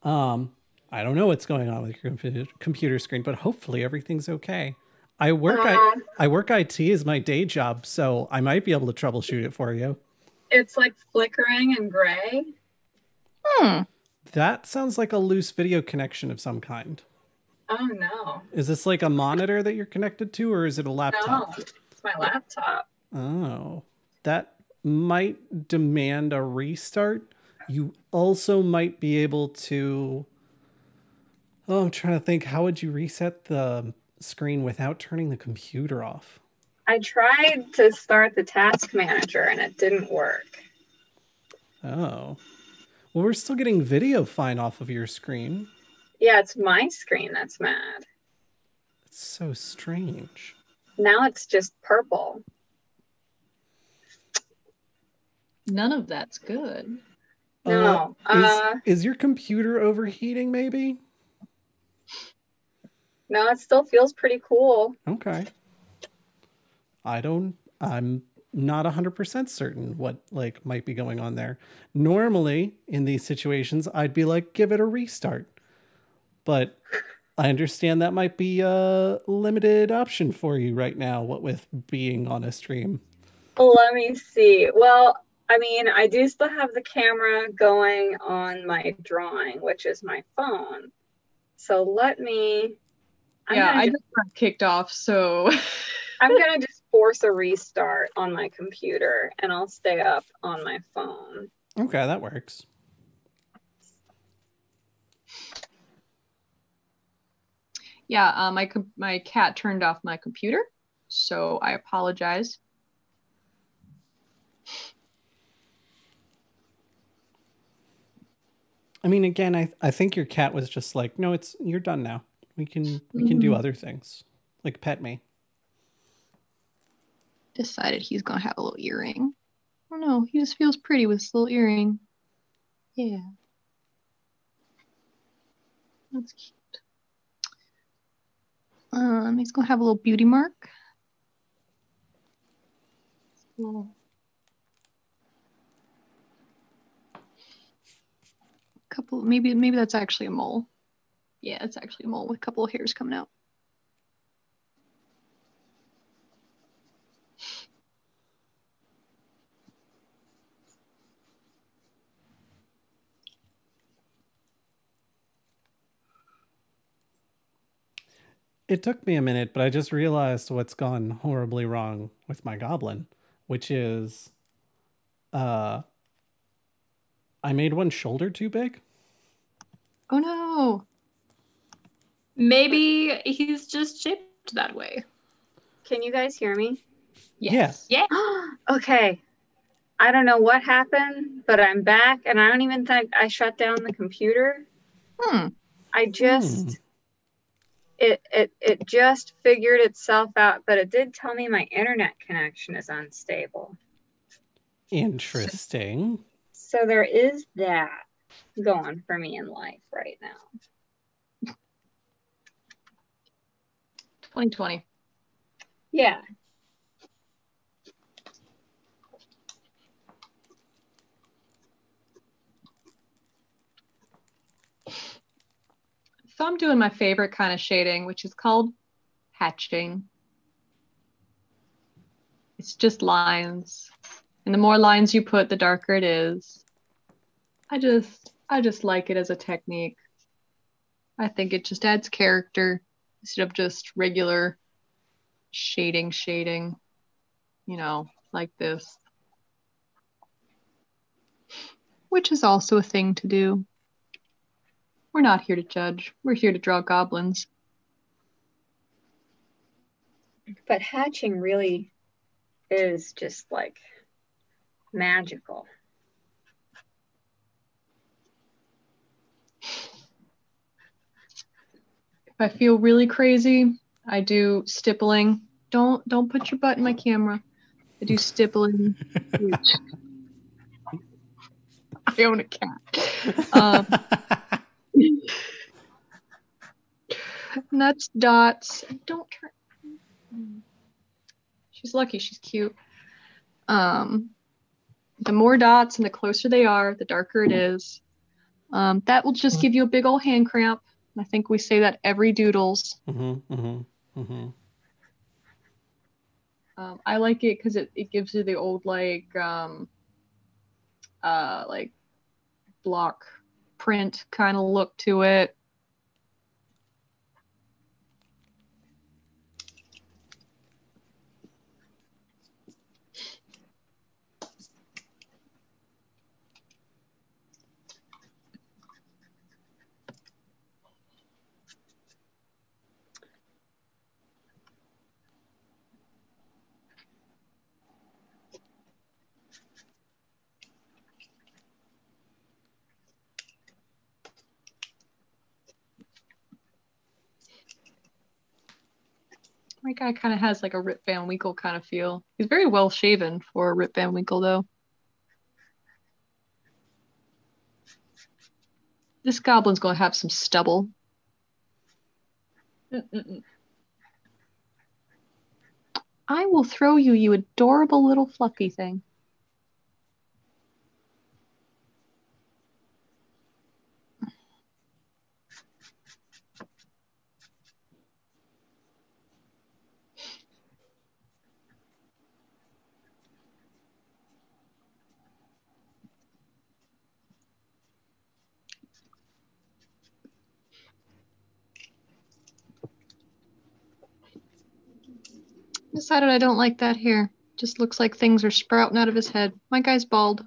I don't know what's going on with your computer screen, but hopefully everything's okay. I work IT as my day job, so I might be able to troubleshoot it for you. It's like flickering and gray. That sounds like a loose video connection of some kind. Oh no. Is this like a monitor that you're connected to, or is it a laptop? No, it's my laptop. Oh, that might demand a restart. You also might be able to... Oh, I'm trying to think. How would you reset the screen without turning the computer off? I tried to start the task manager and it didn't work. Oh. Well, we're still getting video fine off of your screen. Yeah, it's my screen that's mad. It's so strange. Now it's just purple. None of that's good. No. Is your computer overheating, maybe? No, it still feels pretty cool. Okay. I'm not 100% certain what like might be going on there. Normally in these situations, I'd be like, give it a restart. But I understand that might be a limited option for you right now, what with being on a stream. Let me see. Well, I mean, I do still have the camera going on my drawing, which is my phone. So let me... I just got kicked off, so... I'm going to just force a restart on my computer, and I'll stay up on my phone. Okay, that works. Yeah, my cat turned off my computer. So I apologize. I mean, again, I think your cat was just like, no, you're done now. We can do other things, like pet me. Decided he's gonna have a little earring. Oh no, he just feels pretty with his little earring. Yeah. That's cute. He's gonna have a little beauty mark. Little couple, maybe that's actually a mole. Yeah, it's actually a mole with a couple of hairs coming out. It took me a minute, but I just realized what's gone horribly wrong with my goblin, which is I made one shoulder too big. Oh no. Maybe he's just shaped that way. Can you guys hear me? Yes. Yeah. Okay. I don't know what happened, but I'm back, and I don't even think I shut down the computer. I just it just figured itself out, but it did tell me my internet connection is unstable. Interesting. So there is that going for me in life right now. 2020. Yeah. So I'm doing my favorite kind of shading, which is called hatching. It's just lines. And the more lines you put, the darker it is. I just like it as a technique. I think it just adds character instead of just regular shading, you know, like this. Which is also a thing to do. We're not here to judge. We're here to draw goblins. But hatching really is just like magical. If I feel really crazy, I do stippling. Don't put your butt in my camera. I do stippling. I own a cat. And that's dots. Don't turn. She's lucky. She's cute. The more dots and the closer they are, the darker it is. That will just give you a big old hand cramp. I think we say that every Doodles. I like it because it gives you the old like block print kind of look to it. My guy kind of has like a Rip Van Winkle kind of feel. He's very well shaven for a Rip Van Winkle though. This goblin's gonna have some stubble. I will throw you, you adorable little fluffy thing. Decided I don't like that hair. Just looks like things are sprouting out of his head. My guy's bald.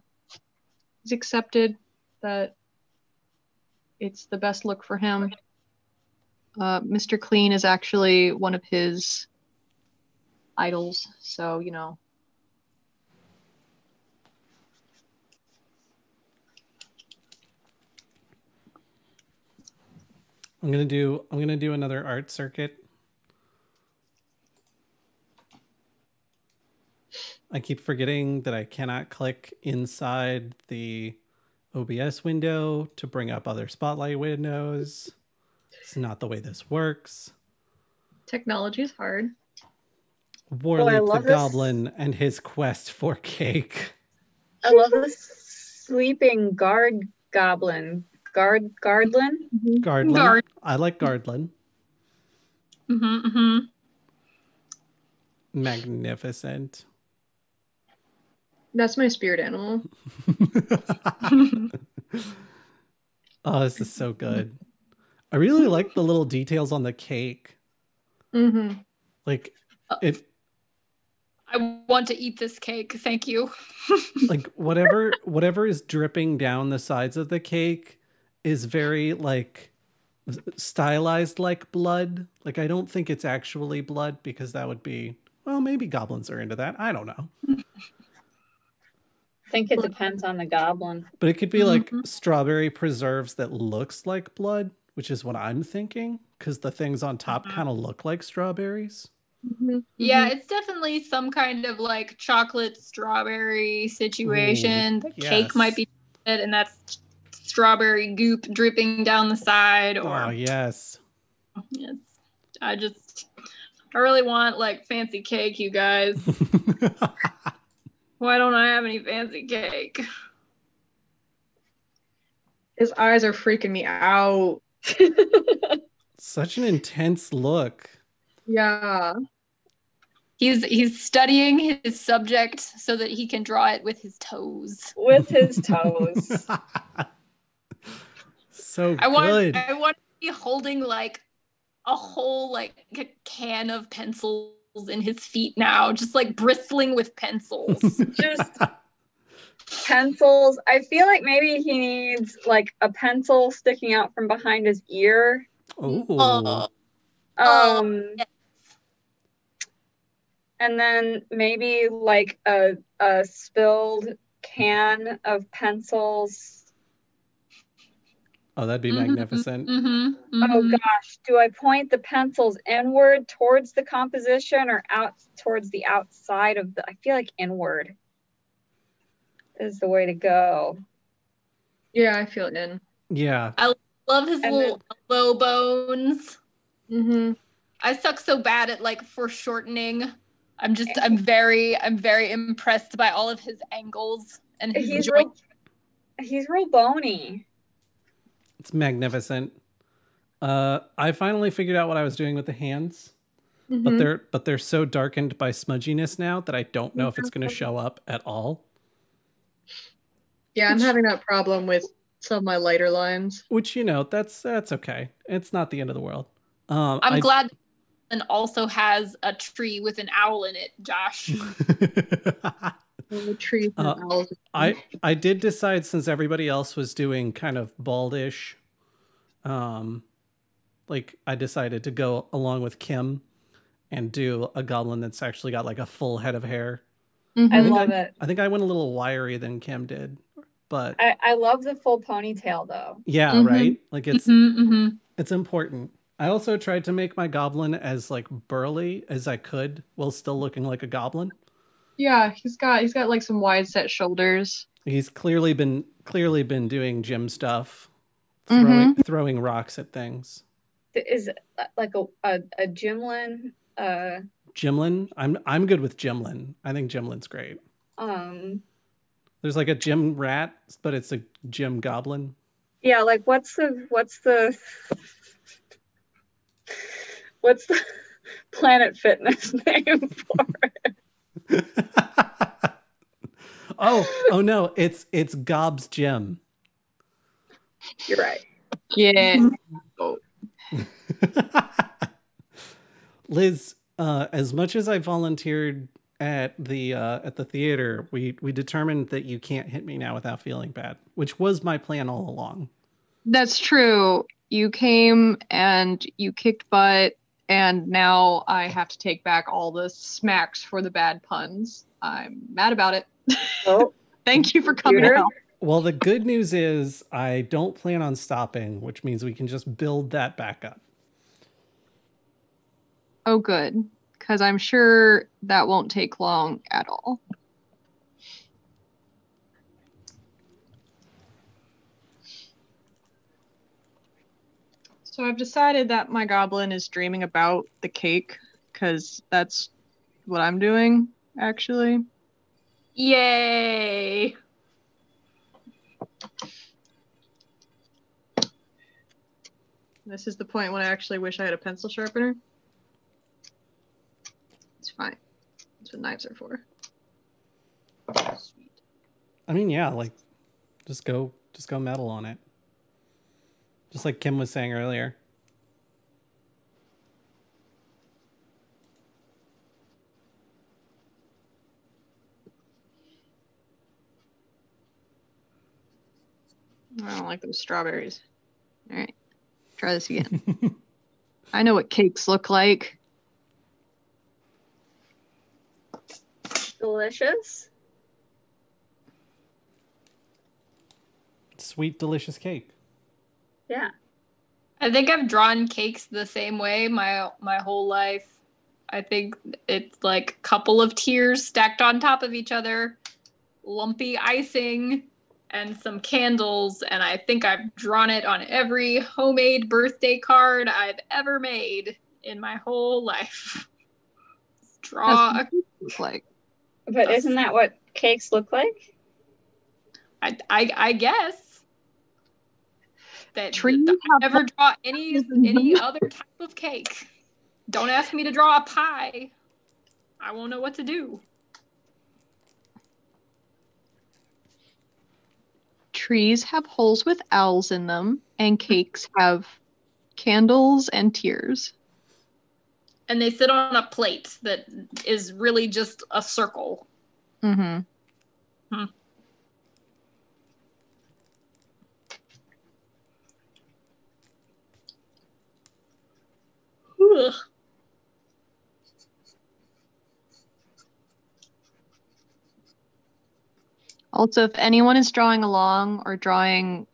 He's accepted that it's the best look for him. Mr. Clean is actually one of his idols. So, you know. I'm gonna do another art circuit. I keep forgetting that I cannot click inside the OBS window to bring up other spotlight windows. It's not the way this works. Technology is hard. Warleap the Goblin and his quest for cake. I love the sleeping goblin. Gardlin? Gardlin. I like Gardlin. Magnificent. That's my spirit animal. Oh, this is so good. I really like the little details on the cake. Like it. I want to eat this cake. Thank you. Like whatever is dripping down the sides of the cake is very like stylized like blood. Like I don't think it's actually blood because that would be, well, maybe goblins are into that. I don't know. I think it depends on the goblin. But it could be like strawberry preserves that looks like blood, which is what I'm thinking, because the things on top kind of look like strawberries. Yeah, it's definitely some kind of like chocolate strawberry situation. The cake might be it, and that's strawberry goop dripping down the side. Or oh yes. Yes. I really want like fancy cake, you guys. Why don't I have any fancy cake? His eyes are freaking me out. Such an intense look. Yeah. He's studying his subject so that he can draw it with his toes. With his toes. So I good. I want to be holding like a whole like a can of pencils in his feet now, just like bristling with pencils. Just pencils. I feel like maybe he needs like a pencil sticking out from behind his ear. Oh. Yes. And then maybe like a spilled can of pencils. Oh, that'd be magnificent. Oh gosh, do I point the pencils inward towards the composition or out towards the outside of the, I feel like inward is the way to go. Yeah, I feel it in. Yeah. I love his little elbow bones. I suck so bad at like foreshortening. I'm very impressed by all of his angles and his joints. He's real bony. It's magnificent. I finally figured out what I was doing with the hands, but they're so darkened by smudginess now that I don't know if it's going to show up at all. Yeah, I'm having that problem with some of my lighter lines. Which, you know, that's okay. It's not the end of the world. I'm glad and also has a tree with an owl in it, Josh. I did decide, since everybody else was doing kind of baldish, like I decided to go along with Kim and do a goblin that's actually got like a full head of hair. I love it. I think I went a little wiry than Kim did, but I love the full ponytail though. Yeah, right? Like it's important. I also tried to make my goblin as like burly as I could while still looking like a goblin. Yeah, he's got like some wide set shoulders. He's clearly been doing gym stuff, throwing rocks at things. Is it like a gymlin? Gymlin? I'm good with gymlin. I think gymlin's great. There's like a gym rat, but it's a gym goblin. Yeah, like what's the Planet Fitness name for it? oh no, it's Gob's Gym. You're right. Yeah. Liz, as much as I volunteered at the theater, we determined that you can't hit me now without feeling bad, which was my plan all along. That's true. You came and you kicked butt And now I have to take back all the smacks for the bad puns. I'm mad about it. Oh, Thank you for coming Computer? out. Well, the good news is I don't plan on stopping, which means we can just build that back up. Oh, good. Because I'm sure that won't take long at all. So I've decided that my goblin is dreaming about the cake, because that's what I'm doing, actually. Yay! This is the point when I actually wish I had a pencil sharpener. It's fine. That's what knives are for. Sweet. I mean, yeah, like just go metal on it. Just like Kim was saying earlier. I don't like those strawberries. All right, try this again. I know what cakes look like. delicious. Sweet, delicious cake. Yeah. I think I've drawn cakes the same way my whole life. I think it's like a couple of tiers stacked on top of each other, lumpy icing, and some candles. And I think I've drawn it on every homemade birthday card I've ever made in my whole life. Draw That's a what cakes look like. But isn't that what cakes look like? I guess that Trees I have never draw any other type of cake. Don't ask me to draw a pie. I won't know what to do. Trees have holes with owls in them, and cakes have candles and tears. And they sit on a plate that is really just a circle. Mm-hmm. Ugh. Also, if anyone is drawing along or drawing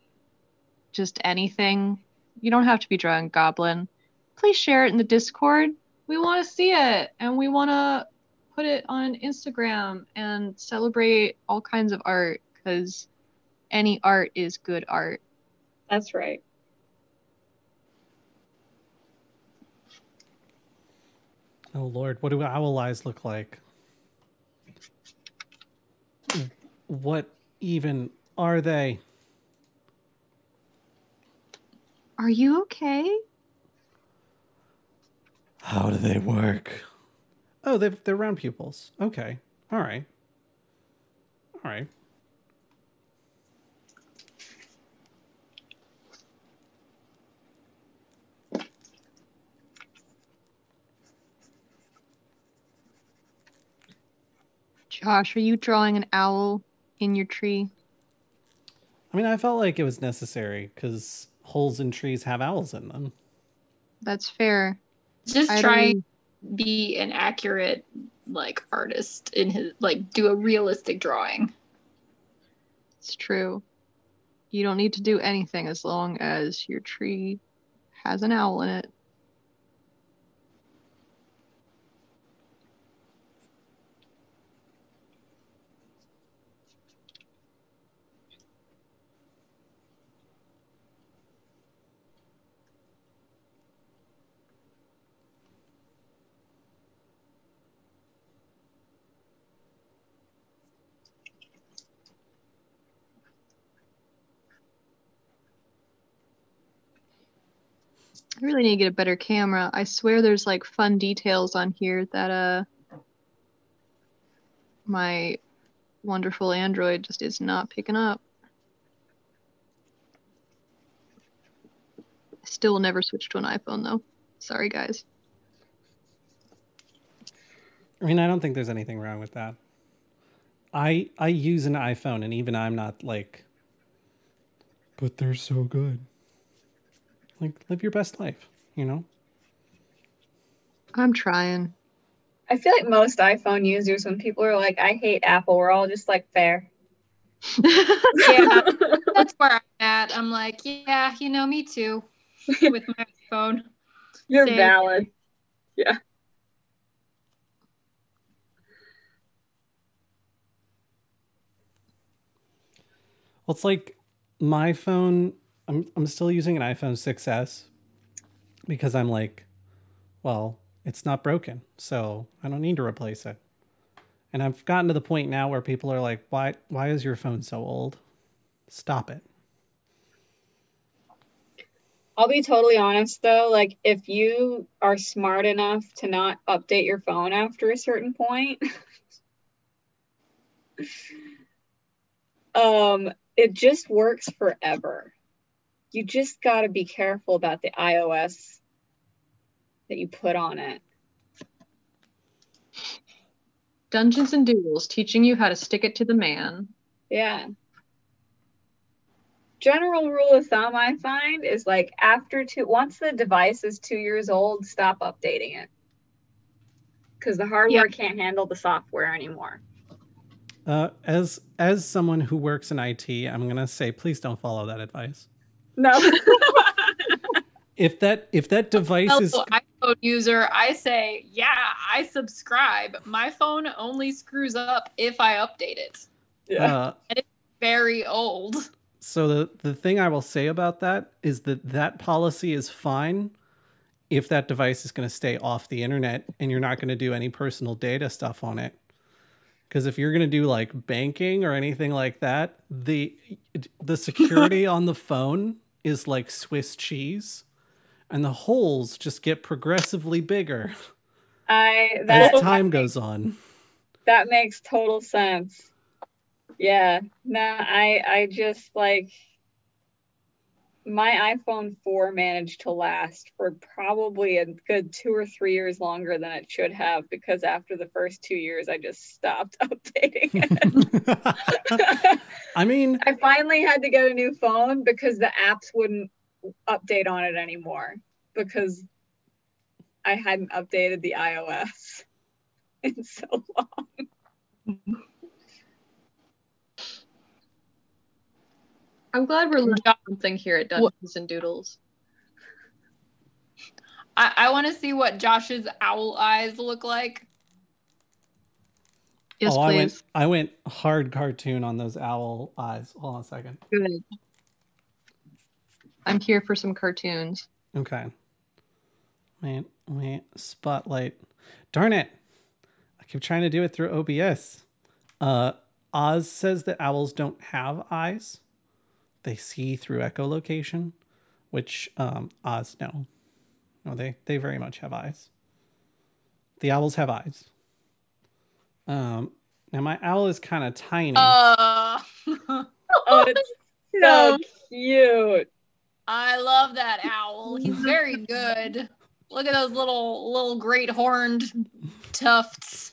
just anything, you don't have to be drawing Goblin. Please share it in the Discord. We want to see it, and we want to put it on Instagram and celebrate all kinds of art, because any art is good art. That's right. Oh Lord, what do owl eyes look like? What even are they? Are you okay? How do they work? Oh, they're round pupils. Okay. All right. All right. Josh, are you drawing an owl in your tree? I mean, I felt like it was necessary because holes in trees have owls in them. That's fair. Just I try don't- be an accurate artist in his do a realistic drawing. It's true. You don't need to do anything as long as your tree has an owl in it. I really need to get a better camera. I swear there's like fun details on here that my wonderful Android just is not picking up. I still will never switch to an iPhone though. Sorry guys. I mean, I don't think there's anything wrong with that. I use an iPhone, and even I'm not like, but they're so good. Like, live your best life, you know? I'm trying. I feel like most iPhone users, when people are like, I hate Apple, we're all just like, fair. Yeah, that's where I'm at. I'm like, yeah, me too. With my phone. You're Same. valid. Yeah. Well, it's like my phone. I'm still using an iPhone 6s because I'm like, well, it's not broken, so I don't need to replace it. And I've gotten to the point now where people are like, why is your phone so old? Stop it. I'll be totally honest though, like if you are smart enough to not update your phone after a certain point, it just works forever. You just got to be careful about the iOS that you put on it. Dungeons and Doodles, teaching you how to stick it to the man. Yeah. General rule of thumb I find is like once the device is 2 years old, stop updating it. Because the hardware can't handle the software anymore. As someone who works in IT, I'm gonna say, please don't follow that advice. No. If that device is iPhone user, I say, yeah, I subscribe. My phone only screws up if I update it. Yeah. And it's very old. So the thing I will say about that is that policy is fine if that device is going to stay off the internet and you're not going to do any personal data stuff on it. Because if you're going to do like banking or anything like that, the security on the phone is like Swiss cheese, and the holes just get progressively bigger as time goes on. That makes total sense. Yeah. No, I just like my iPhone 4 managed to last for probably a good 2 or 3 years longer than it should have, because after the first 2 years I just stopped updating it. I mean, I finally had to get a new phone because the apps wouldn't update on it anymore because I hadn't updated the iOS in so long. I'm glad we're learning something here at Dungeons and Doodles. I want to see what Josh's owl eyes look like. Yes, please. I went hard cartoon on those owl eyes. Hold on a second. Good. I'm here for some cartoons. Okay. Wait. Spotlight. Darn it. I keep trying to do it through OBS. Oz says that owls don't have eyes. They see through echolocation, which Oz, no. No, they very much have eyes. The owls have eyes. Now my owl is kind of tiny. Oh, it's so cute. I love that owl. He's very good. Look at those little great horned tufts.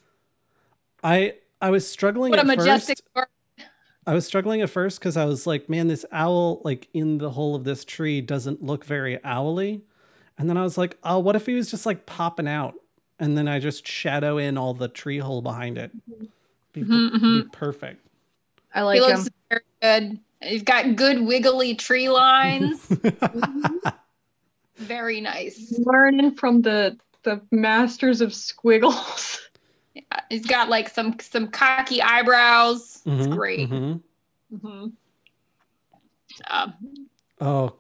I was struggling what at a majestic first. bird. I was struggling at first because I was like, man, this owl, like in the hole of this tree, doesn't look very owly. And then I was like, oh, what if he was just like popping out? And then I just shadow in all the tree hole behind it. Be perfect. I like he him. looks very good. He's got good wiggly tree lines. Very nice. Learning from the masters of squiggles. Yeah, he's got like some cocky eyebrows. It's great. Oh,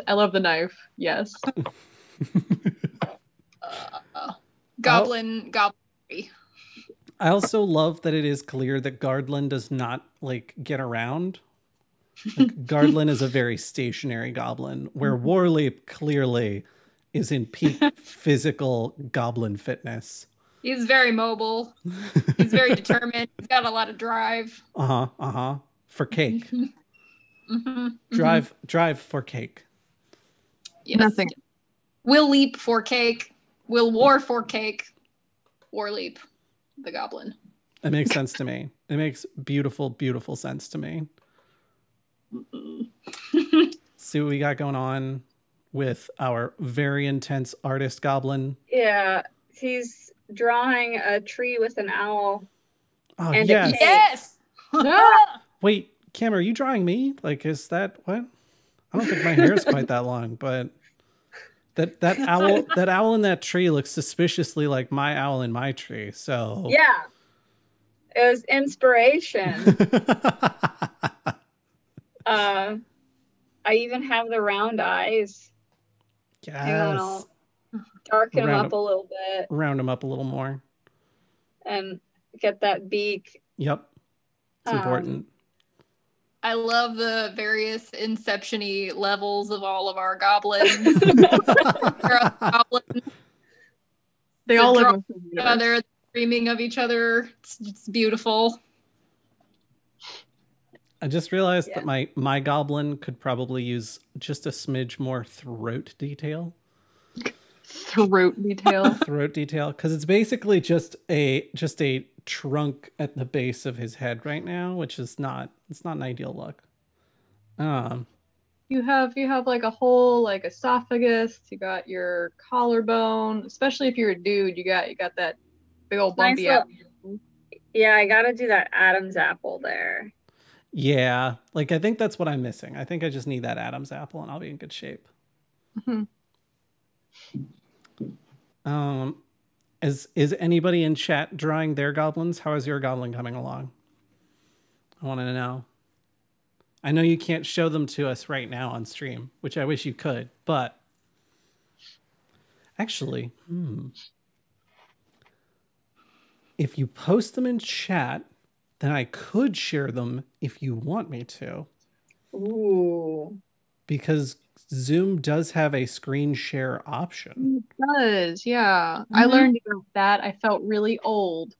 I love the knife. Yes. Goblin. I also love that it is clear that Goblin does not like get around. Like, Goblin is a very stationary goblin, where Warleap clearly is in peak physical goblin fitness. He's very mobile. He's very determined. He's got a lot of drive. For cake. Drive for cake. Yes. Nothing. Will leap for cake. Will war for cake. War leap. The goblin. It makes sense to me. It makes beautiful, beautiful sense to me. See what we got going on. with our very intense artist goblin. Yeah, he's drawing a tree with an owl. Oh, And yes. Yes. Wait, Cam, are you drawing me? Like, is that what? I don't think my hair is quite that long, but that owl in that tree looks suspiciously like my owl in my tree. So Yeah, it was inspiration. I even have the round eyes. Yes. Hang on, I'll darken them up a little bit. Round them up a little more. And get that beak. Yep. It's important. I love the various Inception-y levels of all of our goblins. They all live with each other, dreaming of each other. It's beautiful. I just realized that my goblin could probably use just a smidge more throat detail. Throat detail. Throat detail, because it's basically just a trunk at the base of his head right now, which is not an ideal look. You have like a whole like esophagus. You got your collarbone. Especially if you're a dude, you got that big old bumpy Nice apple. Yeah, I gotta do that Adam's apple there. Yeah, like I think that's what I'm missing. I think I just need that Adam's apple, and I'll be in good shape. Mm-hmm. Is anybody in chat drawing their goblins? How is your goblin coming along? I want to know. I know you can't show them to us right now on stream, which I wish you could, but actually, if you post them in chat, then I could share them if you want me to. Ooh. Because Zoom does have a screen share option. It does, yeah. I learned about that. I felt really old.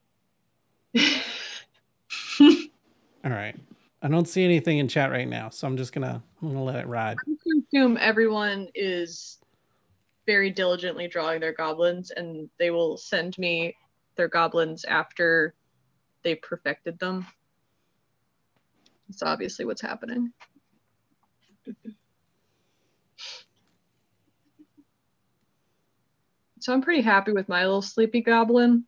All right. I don't see anything in chat right now, so I'm gonna let it ride. I assume everyone is very diligently drawing their goblins, and they will send me their goblins after they perfected them. That's obviously what's happening. So I'm pretty happy with my little sleepy goblin.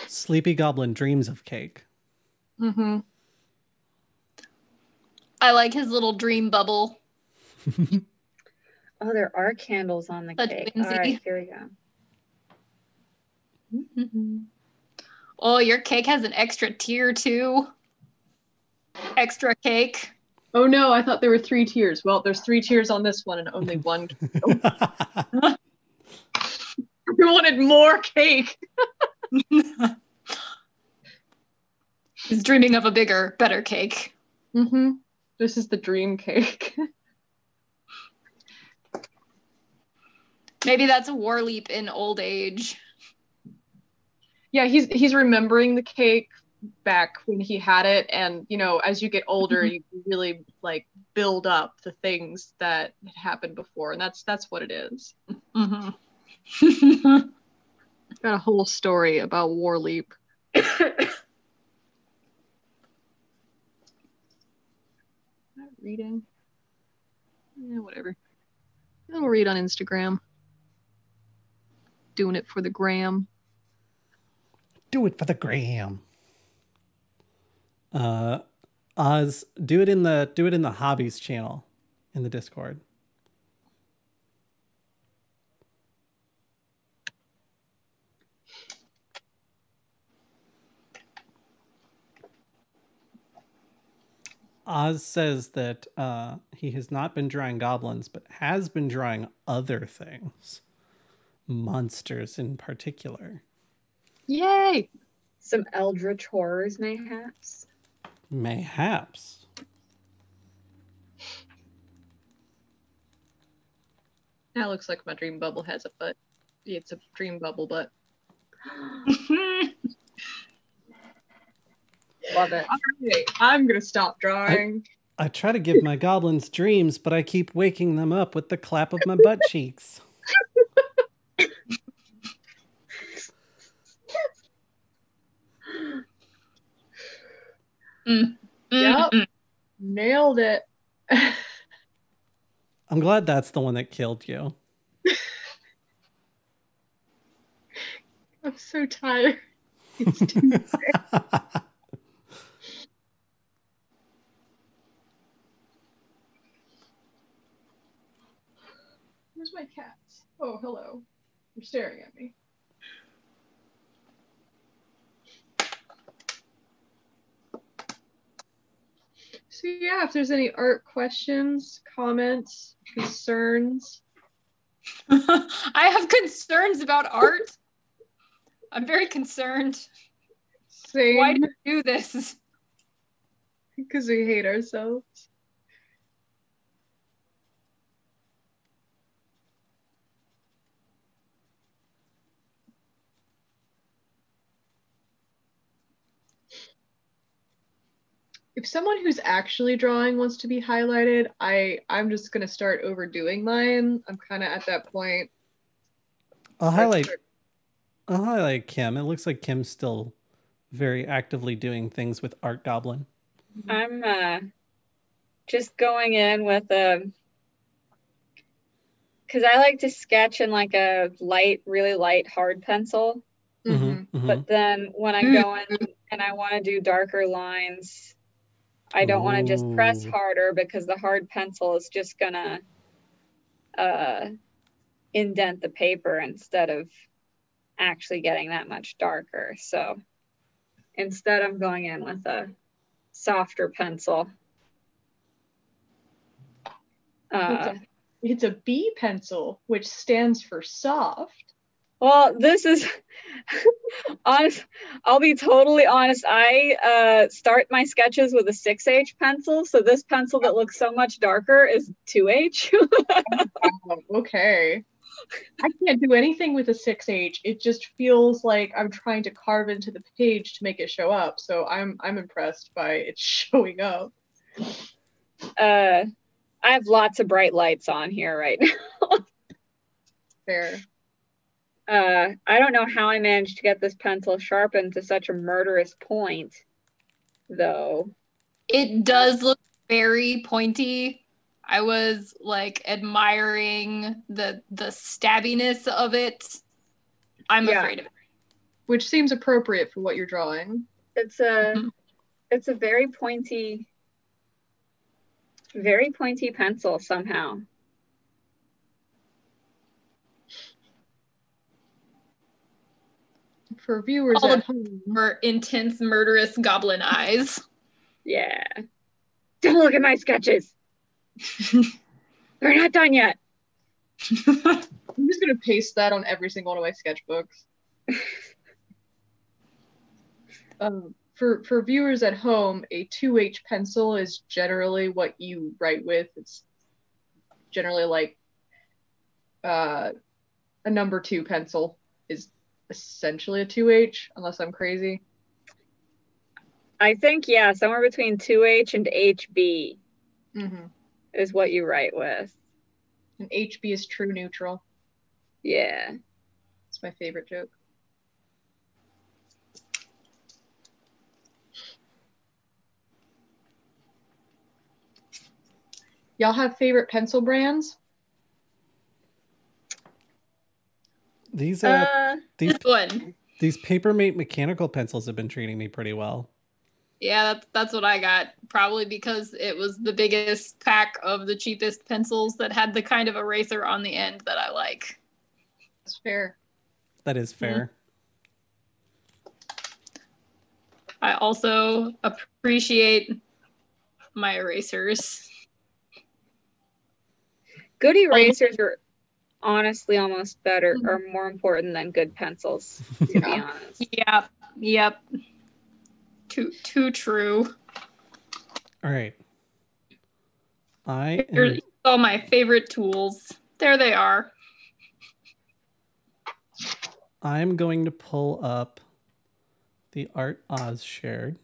Sleepy Goblin dreams of cake. Mm-hmm. I like his little dream bubble. Oh, there are candles on the cake. All right, here we go. Oh, your cake has an extra tier too. Extra cake. Oh no, I thought there were 3 tiers. Well, there's 3 tiers on this one and only 1 cake. I wanted more cake. He's dreaming of a bigger, better cake. Mm-hmm. This is the dream cake. Maybe that's a war leap in old age. Yeah, he's remembering the cake back when he had it, and you know, as you get older, you really like build up the things that had happened before, and that's what it is. Mm-hmm. Got a whole story about War Leap. Reading. Yeah, whatever. I'll read on Instagram. Doing it for the gram. Do it for the gram. Oz, do it in the hobbies channel in the Discord. Oz says that he has not been drawing goblins, but has been drawing other things. Monsters in particular. Yay! Some eldritch horrors, mayhaps. Mayhaps. That looks like my dream bubble has a butt. It's a dream bubble butt. Love it. Alright, I'm gonna stop drawing. I try to give my goblins dreams, but I keep waking them up with the clap of my butt cheeks. Yep. Nailed it. I'm glad that's the one that killed you. I'm so tired. It's too Where's my cats? Oh, hello. You're staring at me. So yeah, if there's any art questions, comments, concerns. I have concerns about art. I'm very concerned. Same. Why do you do this? Because we hate ourselves. If someone who's actually drawing wants to be highlighted, I'm just gonna start overdoing mine. I'm kind of at that point. I'll highlight Kim. It looks like Kim's still very actively doing things with Art Goblin. I'm just going in with a, because I like to sketch in like a really light hard pencil. But then when I go in and I want to do darker lines, I don't want to just press harder because the hard pencil is just gonna indent the paper instead of actually getting that much darker. So instead I'm going in with a softer pencil. It's a B pencil, which stands for soft. Well, this is honest. I'll be totally honest. I start my sketches with a 6H pencil. So this pencil that looks so much darker is 2H. Okay. I can't do anything with a 6H. It just feels like I'm trying to carve into the page to make it show up. So I'm impressed by it showing up. I have lots of bright lights on here right now. Fair. I don't know how I managed to get this pencil sharpened to such a murderous point, though. It does look very pointy. I was like admiring the stabbiness of it. I'm afraid of it. Which seems appropriate for what you're drawing. It's a very pointy pencil somehow. For viewers at home, intense, murderous goblin eyes. Yeah. Don't look at my sketches. They're not done yet. I'm just gonna paste that on every single one of my sketchbooks. For viewers at home, a 2H pencil is generally what you write with. It's generally like a number 2 pencil is essentially a 2H, unless I'm crazy. I think, yeah, somewhere between 2H and HB is what you write with. And HB is true neutral. Yeah. It's my favorite joke. Y'all have favorite pencil brands? These one. These Papermate mechanical pencils have been treating me pretty well. Yeah, that's what I got. Probably because it was the biggest pack of the cheapest pencils that had the kind of eraser on the end that I like. That's fair. That is fair. I also appreciate my erasers. Good erasers are honestly almost better or more important than good pencils, to be honest. Yep. Too true. All right. Here's all my favorite tools. There they are. I'm going to pull up the art Oz shared.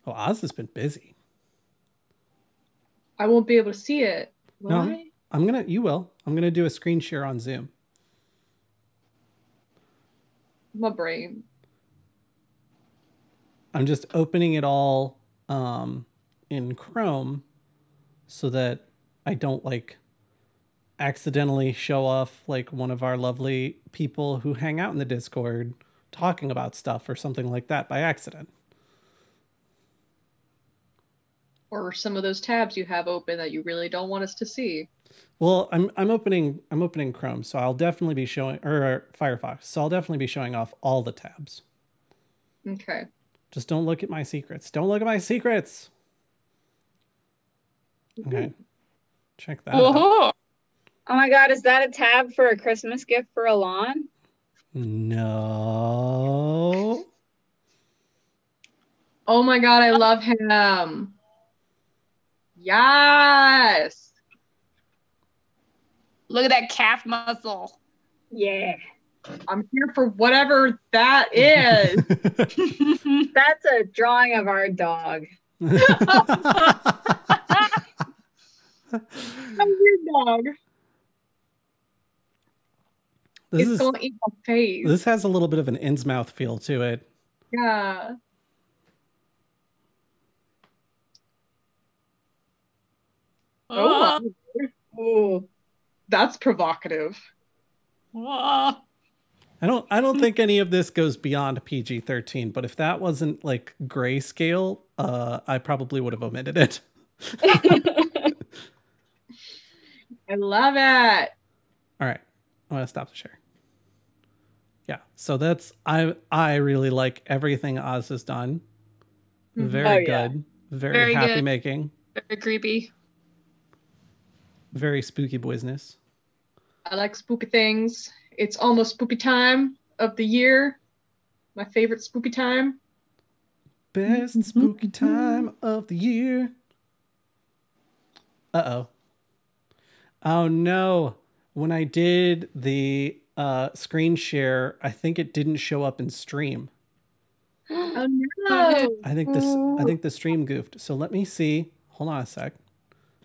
Oh, Oz has been busy. I won't be able to see it. Why? No, you will. I'm gonna do a screen share on Zoom. My brain. I'm just opening it all in Chrome so that I don't like accidentally show off like one of our lovely people who hang out in the Discord talking about stuff or something like that by accident. Or some of those tabs you have open that you really don't want us to see. Well, I'm opening Chrome, so I'll definitely be showing, or Firefox, so I'll definitely be showing off all the tabs. Okay. Just don't look at my secrets. Don't look at my secrets. Okay. Check that out. Oh my god, is that a tab for a Christmas gift for Alon? No. Oh my god, I love him. Yes. Look at that calf muscle. Yeah. I'm here for whatever that is. That's a drawing of our dog. I'm your dog. It's going to eat my face. This has a little bit of an Innsmouth feel to it. Yeah. Oh, Ooh. That's provocative. Oh. I don't think any of this goes beyond PG-13, but if that wasn't like grayscale, I probably would have omitted it. I love it. All right. I'm going to stop the share. Yeah. So that's, I really like everything Oz has done. Very good. Very happy good. making. Very creepy. Very spooky business. I like spooky things. It's almost spooky time of the year. My favorite spooky time. Best spooky time of the year. Uh-oh. Oh no. When I did the screen share, I think it didn't show up in stream. Oh no. I think the stream goofed. So let me see. Hold on a sec.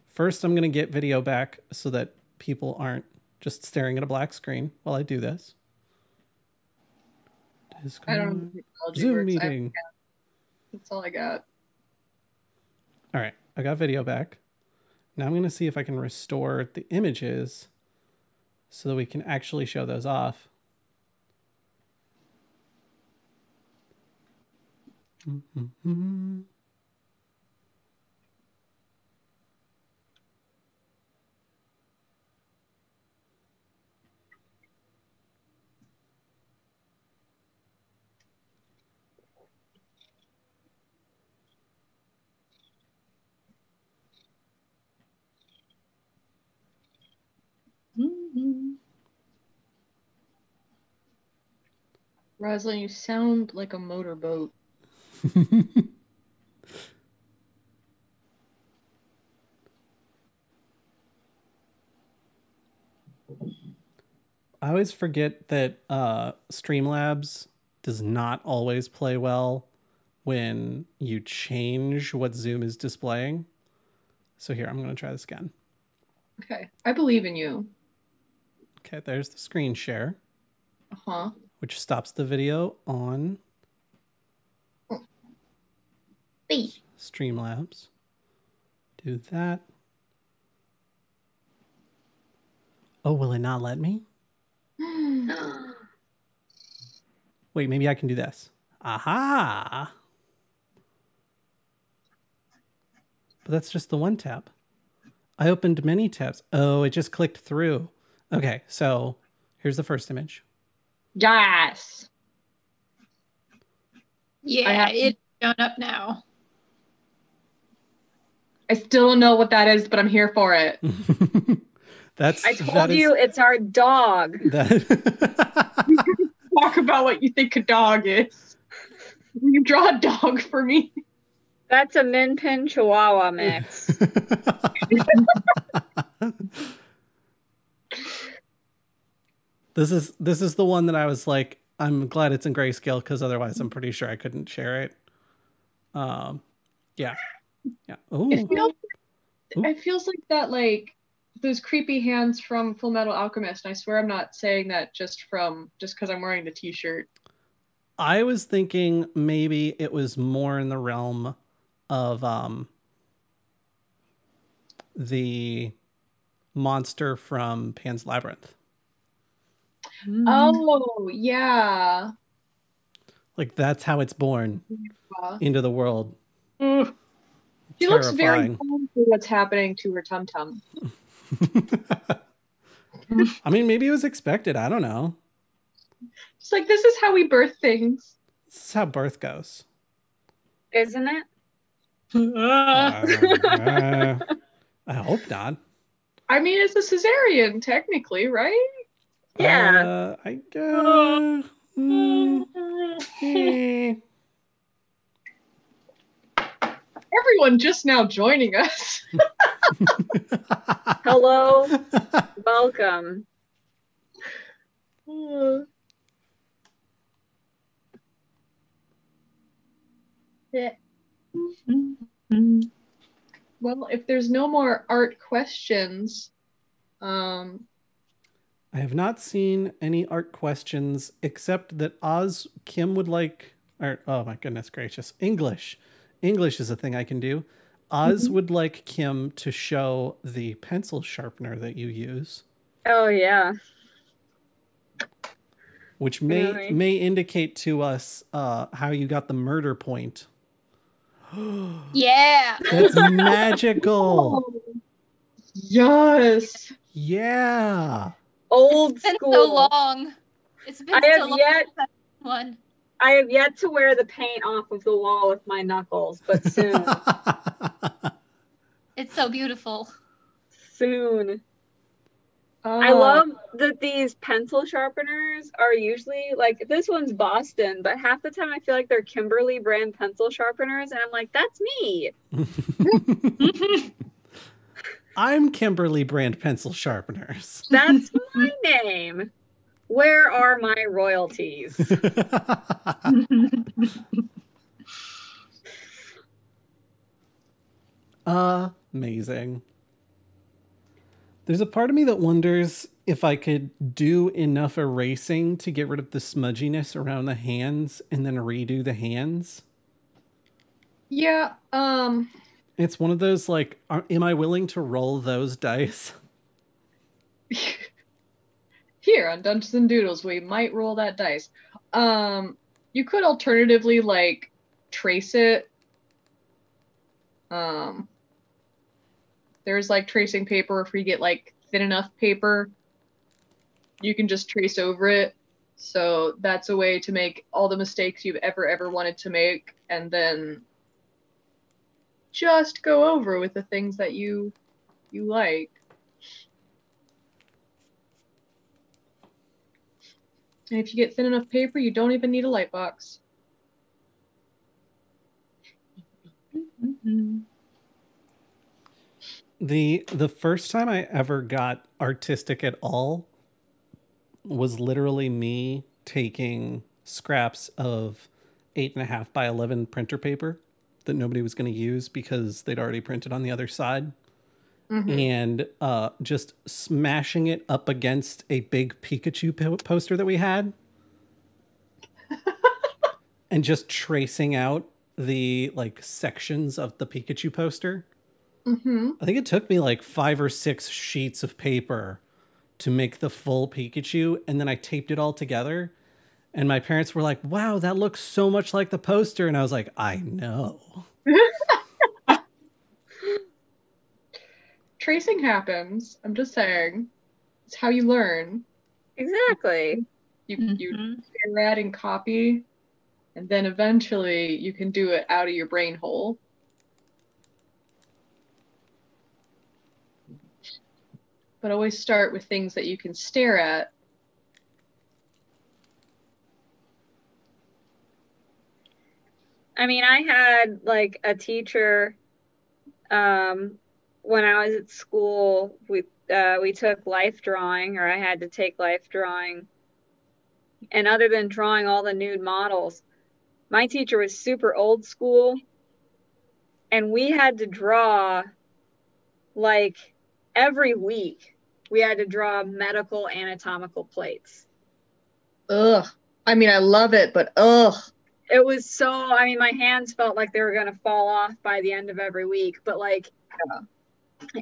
First, I'm going to get video back so that people aren't just staring at a black screen while I do this. Discord. I don't know how Zoom works. meeting. That's all I got. All right. I got video back. Now I'm going to see if I can restore the images so that we can actually show those off. Mm-hmm. Rosalind, you sound like a motorboat. I always forget that Streamlabs does not always play well when you change what Zoom is displaying. So here, I'm going to try this again. Okay. I believe in you. Okay, there's the screen share. Uh-huh. Which stops the video on Streamlabs. Do that. Oh, will it not let me? Wait, maybe I can do this. Aha! But that's just the one tab. I opened many tabs. Oh, it just clicked through. Okay, so here's the first image. Yes. Yeah, it's shown up now. I still don't know what that is, but I'm here for it. I told you it's our dog. Talk about what you think a dog is. Will you draw a dog for me? That's a Min Pin Chihuahua mix. This is the one that I was like, I'm glad it's in grayscale because otherwise I'm pretty sure I couldn't share it. Yeah. Oh. It feels like that, like those creepy hands from Full Metal Alchemist. And I swear I'm not saying that just because I'm wearing the t-shirt. I was thinking maybe it was more in the realm of the monster from Pan's Labyrinth. Oh, yeah. Like that's how it's born into the world. She looks very Terrifying. calm for what's happening to her tum-tum. I mean, maybe it was expected. I don't know. It's like, this is how we birth things. This is how birth goes. Isn't it? I hope not. I mean, it's a cesarean, technically, right? Yeah. I guess. Everyone just now joining us. Hello. Welcome. Well, if there's no more art questions, I have not seen any art questions except that Kim would like, or oh my goodness gracious, English. English is a thing I can do. Oz would like Kim to show the pencil sharpener that you use. Oh yeah. Which may indicate to us how you got the murder point. Yeah. That's magical. Yes. Yeah. Old It's been school. so long. It's been so long. One. I have yet to wear the paint off of the wall with my knuckles, but soon. It's so beautiful. Soon. I love that these pencil sharpeners are usually, like, this one's Boston, but half the time I feel like they're Kimberly brand pencil sharpeners, and I'm like, that's me. I'm Kimberly brand pencil sharpeners. That's my name. Where are my royalties? Amazing. There's a part of me that wonders if I could do enough erasing to get rid of the smudginess around the hands and then redo the hands. Yeah, It's one of those, like, am I willing to roll those dice? Here on Dungeons and Doodles, we might roll that dice. You could alternatively, like, trace it. There's, like, tracing paper. If you get, like, thin enough paper, you can just trace over it. So that's a way to make all the mistakes you've ever wanted to make, and then just go over with the things that you like. And if you get thin enough paper, you don't even need a light box. The first time I ever got artistic at all was literally me taking scraps of 8.5 by 11 printer paper that nobody was going to use because they'd already printed on the other side. And just smashing it up against a big Pikachu poster that we had. And just tracing out the, like, sections of the Pikachu poster. I think it took me like 5 or 6 sheets of paper to make the full Pikachu, and then I taped it all together. And my parents were like, wow, that looks so much like the poster. And I was like, I know. Tracing happens. I'm just saying. It's how you learn. Exactly. You stare at and copy, and then eventually you can do it out of your brain hole. But always start with things that you can stare at. I mean, I had, like, a teacher, when I was at school, we took life drawing, or I had to take life drawing. And other than drawing all the nude models, my teacher was super old school, and we had to draw, like, every week. We had to draw medical anatomical plates. Ugh. I mean, I love it, but ugh. It was so, I mean, my hands felt like they were going to fall off by the end of every week, but like,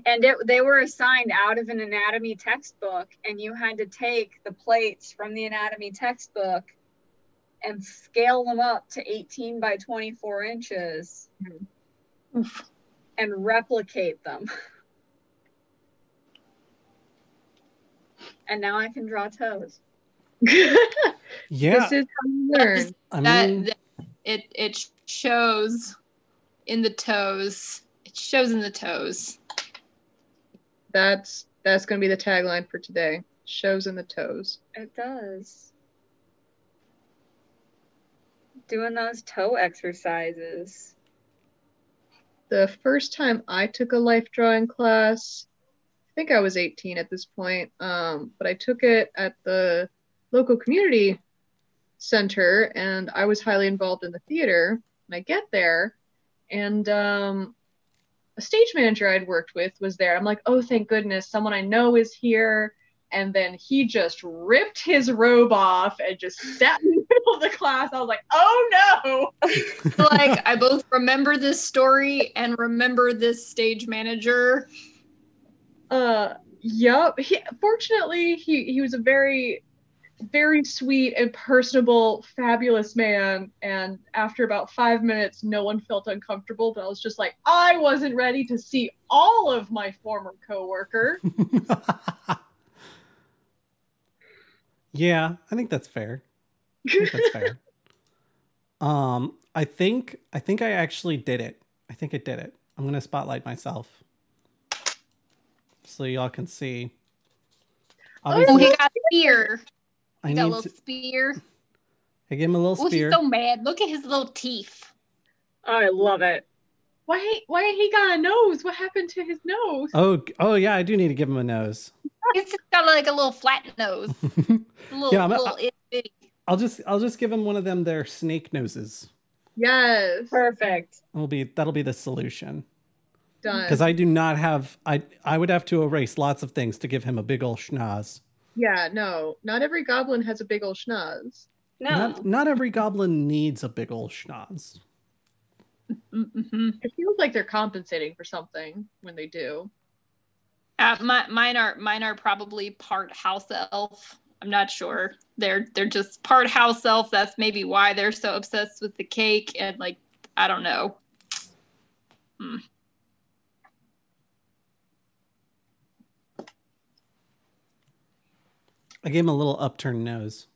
and they were assigned out of an anatomy textbook, and you had to take the plates from the anatomy textbook and scale them up to 18 by 24 inches and replicate them. And now I can draw toes. Yeah. This is how you learn. I mean, It shows in the toes. It shows in the toes. That's gonna be the tagline for today. Shows in the toes. It does. Doing those toe exercises. The first time I took a life drawing class, I think I was 18 at this point, but I took it at the local community center, and I was highly involved in the theater. And I get there, and a stage manager I'd worked with was there. I'm like, oh, thank goodness, someone I know is here. And then he just ripped his robe off and just sat in the middle of the class. I was like, oh no. Like, I both remember this story and remember this stage manager. Yup. Fortunately, he was a very, very sweet and personable, fabulous man. And after about 5 minutes, no one felt uncomfortable. But I was just like, I wasn't ready to see all of my former coworker. yeah, I think that's fair. I think I actually did it. I think I did it. I'm gonna spotlight myself so y'all can see. Oh, he got spear. I Got a need little to, spear. I gave him a little Oh, spear. he's so mad. Look at his little teeth. I love it. Why he got a nose? What happened to his nose? Oh yeah, I do need to give him a nose. He's just got like a little flat nose. Little itty. I'll just give him one of them their snake noses. Yes. Perfect. That'll be the solution. Done. Because I do not have I would have to erase lots of things to give him a big ol' schnoz. Yeah, no. Not every goblin has a big old schnoz. No. Not every goblin needs a big ol' schnoz. Mm-hmm. It feels like they're compensating for something when they do. Mine are probably part house elf. I'm not sure. They're just part house elf. That's maybe why they're so obsessed with the cake, and like, I don't know. I gave him a little upturned nose.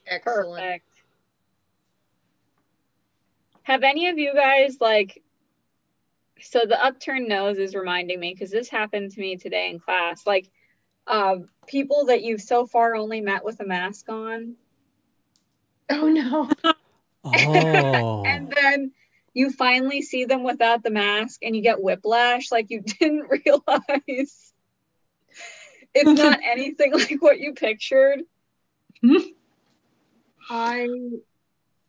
Excellent. Perfect. Have any of you guys so the upturned nose is reminding me, because this happened to me today in class, people that you've so far only met with a mask on. Oh no. Oh. And then you finally see them without the mask and you get whiplash, like you didn't realize it's not anything like what you pictured. I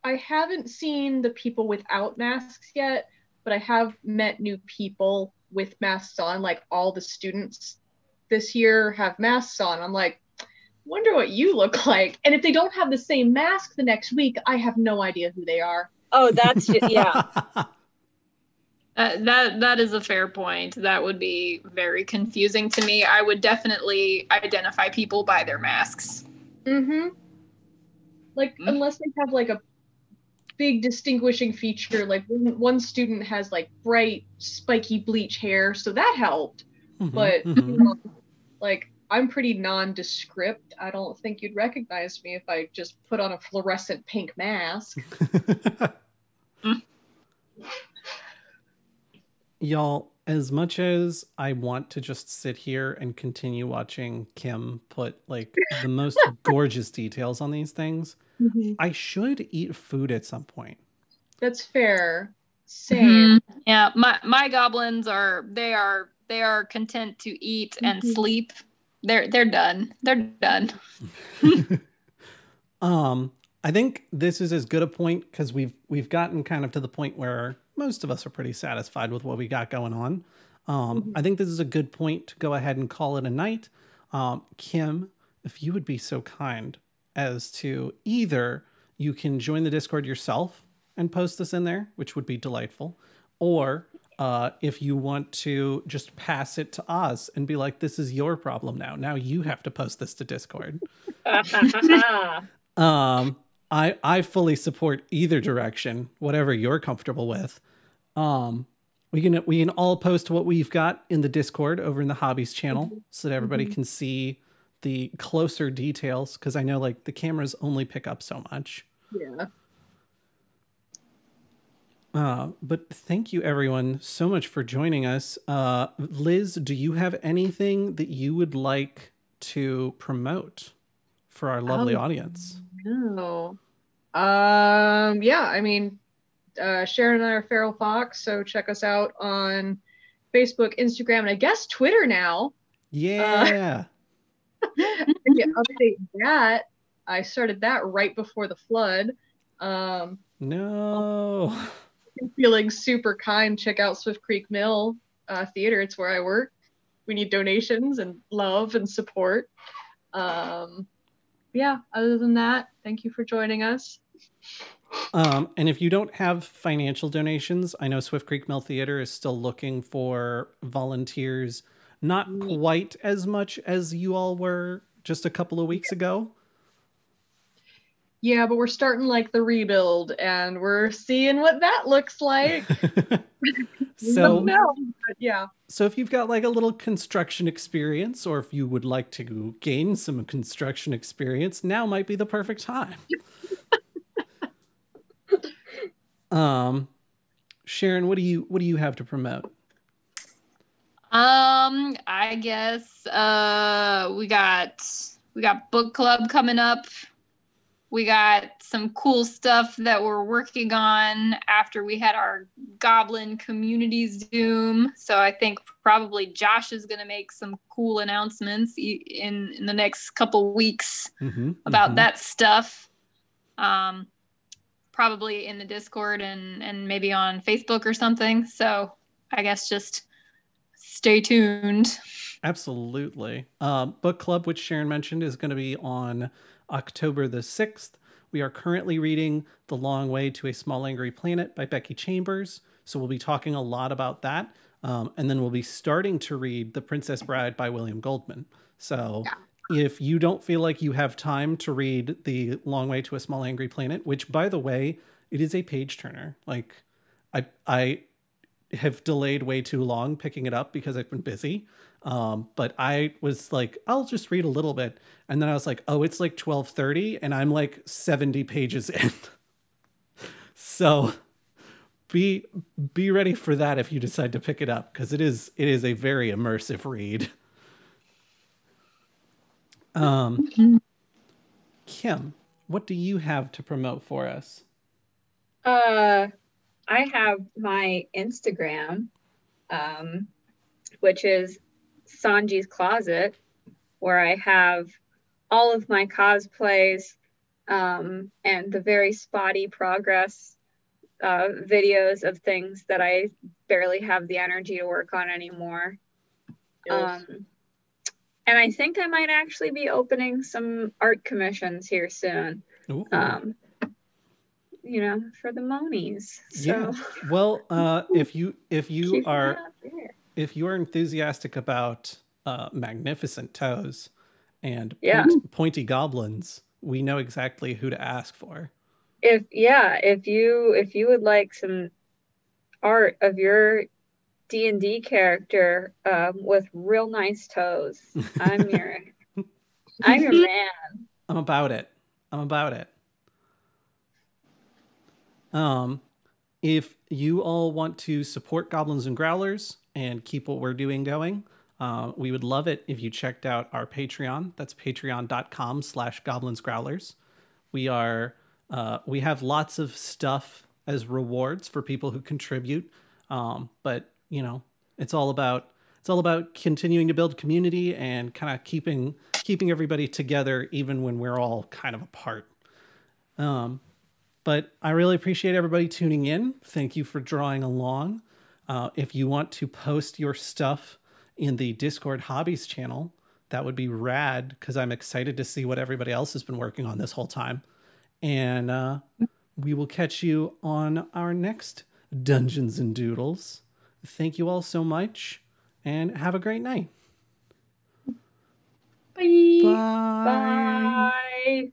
haven't seen the people without masks yet, but I have met new people with masks on. Like, all the students this year have masks on. I'm like, wonder what you look like. And if they don't have the same mask the next week, I have no idea who they are. Oh, that's just, yeah. That is a fair point. That would be very confusing to me. I would definitely identify people by their masks. Mm-hmm. Like, unless they have like a big distinguishing feature, like one student has like bright spiky bleach hair, so that helped. But you know, like, I'm pretty nondescript. I don't think you'd recognize me if I just put on a fluorescent pink mask. Y'all, as much as I want to just sit here and continue watching Kim put like the most gorgeous details on these things, I should eat food at some point. That's fair. Same. Yeah, my goblins are content to eat and sleep. They're done. They're done. I think this is as good a point because we've gotten kind of to the point where most of us are pretty satisfied with what we got going on. I think this is a good point to go ahead and call it a night. Kim, if you would be so kind as to either you can join the Discord yourself and post this in there, which would be delightful, or if you want to just pass it to Oz and be like, this is your problem now. Now you have to post this to Discord. I fully support either direction, whatever you're comfortable with. We can all post what we've got in the Discord over in the hobbies channel so that everybody can see the closer details, because I know like the cameras only pick up so much. Yeah. But thank you everyone so much for joining us. Liz, do you have anything that you would like to promote for our lovely audience? No. Yeah, I mean, Sharon and I are Feral Fox, so check us out on Facebook, Instagram, and I guess Twitter now. Yeah. Yeah, update that. I started that right before the flood. No. I'm feeling super kind. Check out Swift Creek Mill Theater. It's where I work. We need donations and love and support. Yeah, other than that, thank you for joining us. And if you don't have financial donations, I know Swift Creek Mill Theater is still looking for volunteers, not quite as much as you all were just a couple of weeks ago. Yeah, but we're starting like the rebuild and we're seeing what that looks like. So no, but yeah. So if you've got like a little construction experience, or if you would like to gain some construction experience, now might be the perfect time. Sharon, what do you have to promote? I guess we got book club coming up. We got some cool stuff that we're working on after we had our Goblin community Zoom. So I think probably Josh is going to make some cool announcements in the next couple weeks about that stuff. Probably in the Discord and maybe on Facebook or something. So I guess just stay tuned. Absolutely. Book club, which Sharon mentioned, is going to be on October the 6th. We are currently reading The Long Way to a Small Angry Planet by Becky Chambers. So we'll be talking a lot about that. And then we'll be starting to read The Princess Bride by William Goldman. So if you don't feel like you have time to read The Long Way to a Small Angry Planet, which, by the way, it is a page turner. Like I have delayed way too long picking it up because I've been busy. But I was like, I'll just read a little bit. And then I was like, oh, it's like 12:30 and I'm like 70 pages in. So be ready for that if you decide to pick it up, because it is a very immersive read. Kim, what do you have to promote for us? I have my Instagram, which is Sanji's Closet, where I have all of my cosplays and the very spotty progress videos of things that I barely have the energy to work on anymore. Yes. And I think I might actually be opening some art commissions here soon. Ooh. You know, for the Monies. So. Yeah. Well, if you are enthusiastic about magnificent toes and pointy goblins, we know exactly who to ask for. If you would like some art of your D&D character with real nice toes, I'm your man. I'm about it. If you all want to support Goblins and Growlers and keep what we're doing going, we would love it if you checked out our Patreon. That's patreon.com/goblinsgrowlers. We have lots of stuff as rewards for people who contribute. But you know, it's all about continuing to build community and kind of keeping everybody together, even when we're all kind of apart. But I really appreciate everybody tuning in. Thank you for drawing along. If you want to post your stuff in the Discord Hobbies channel, that would be rad because I'm excited to see what everybody else has been working on this whole time. And we will catch you on our next Dungeons and Doodles. Thank you all so much and have a great night. Bye. Bye. Bye.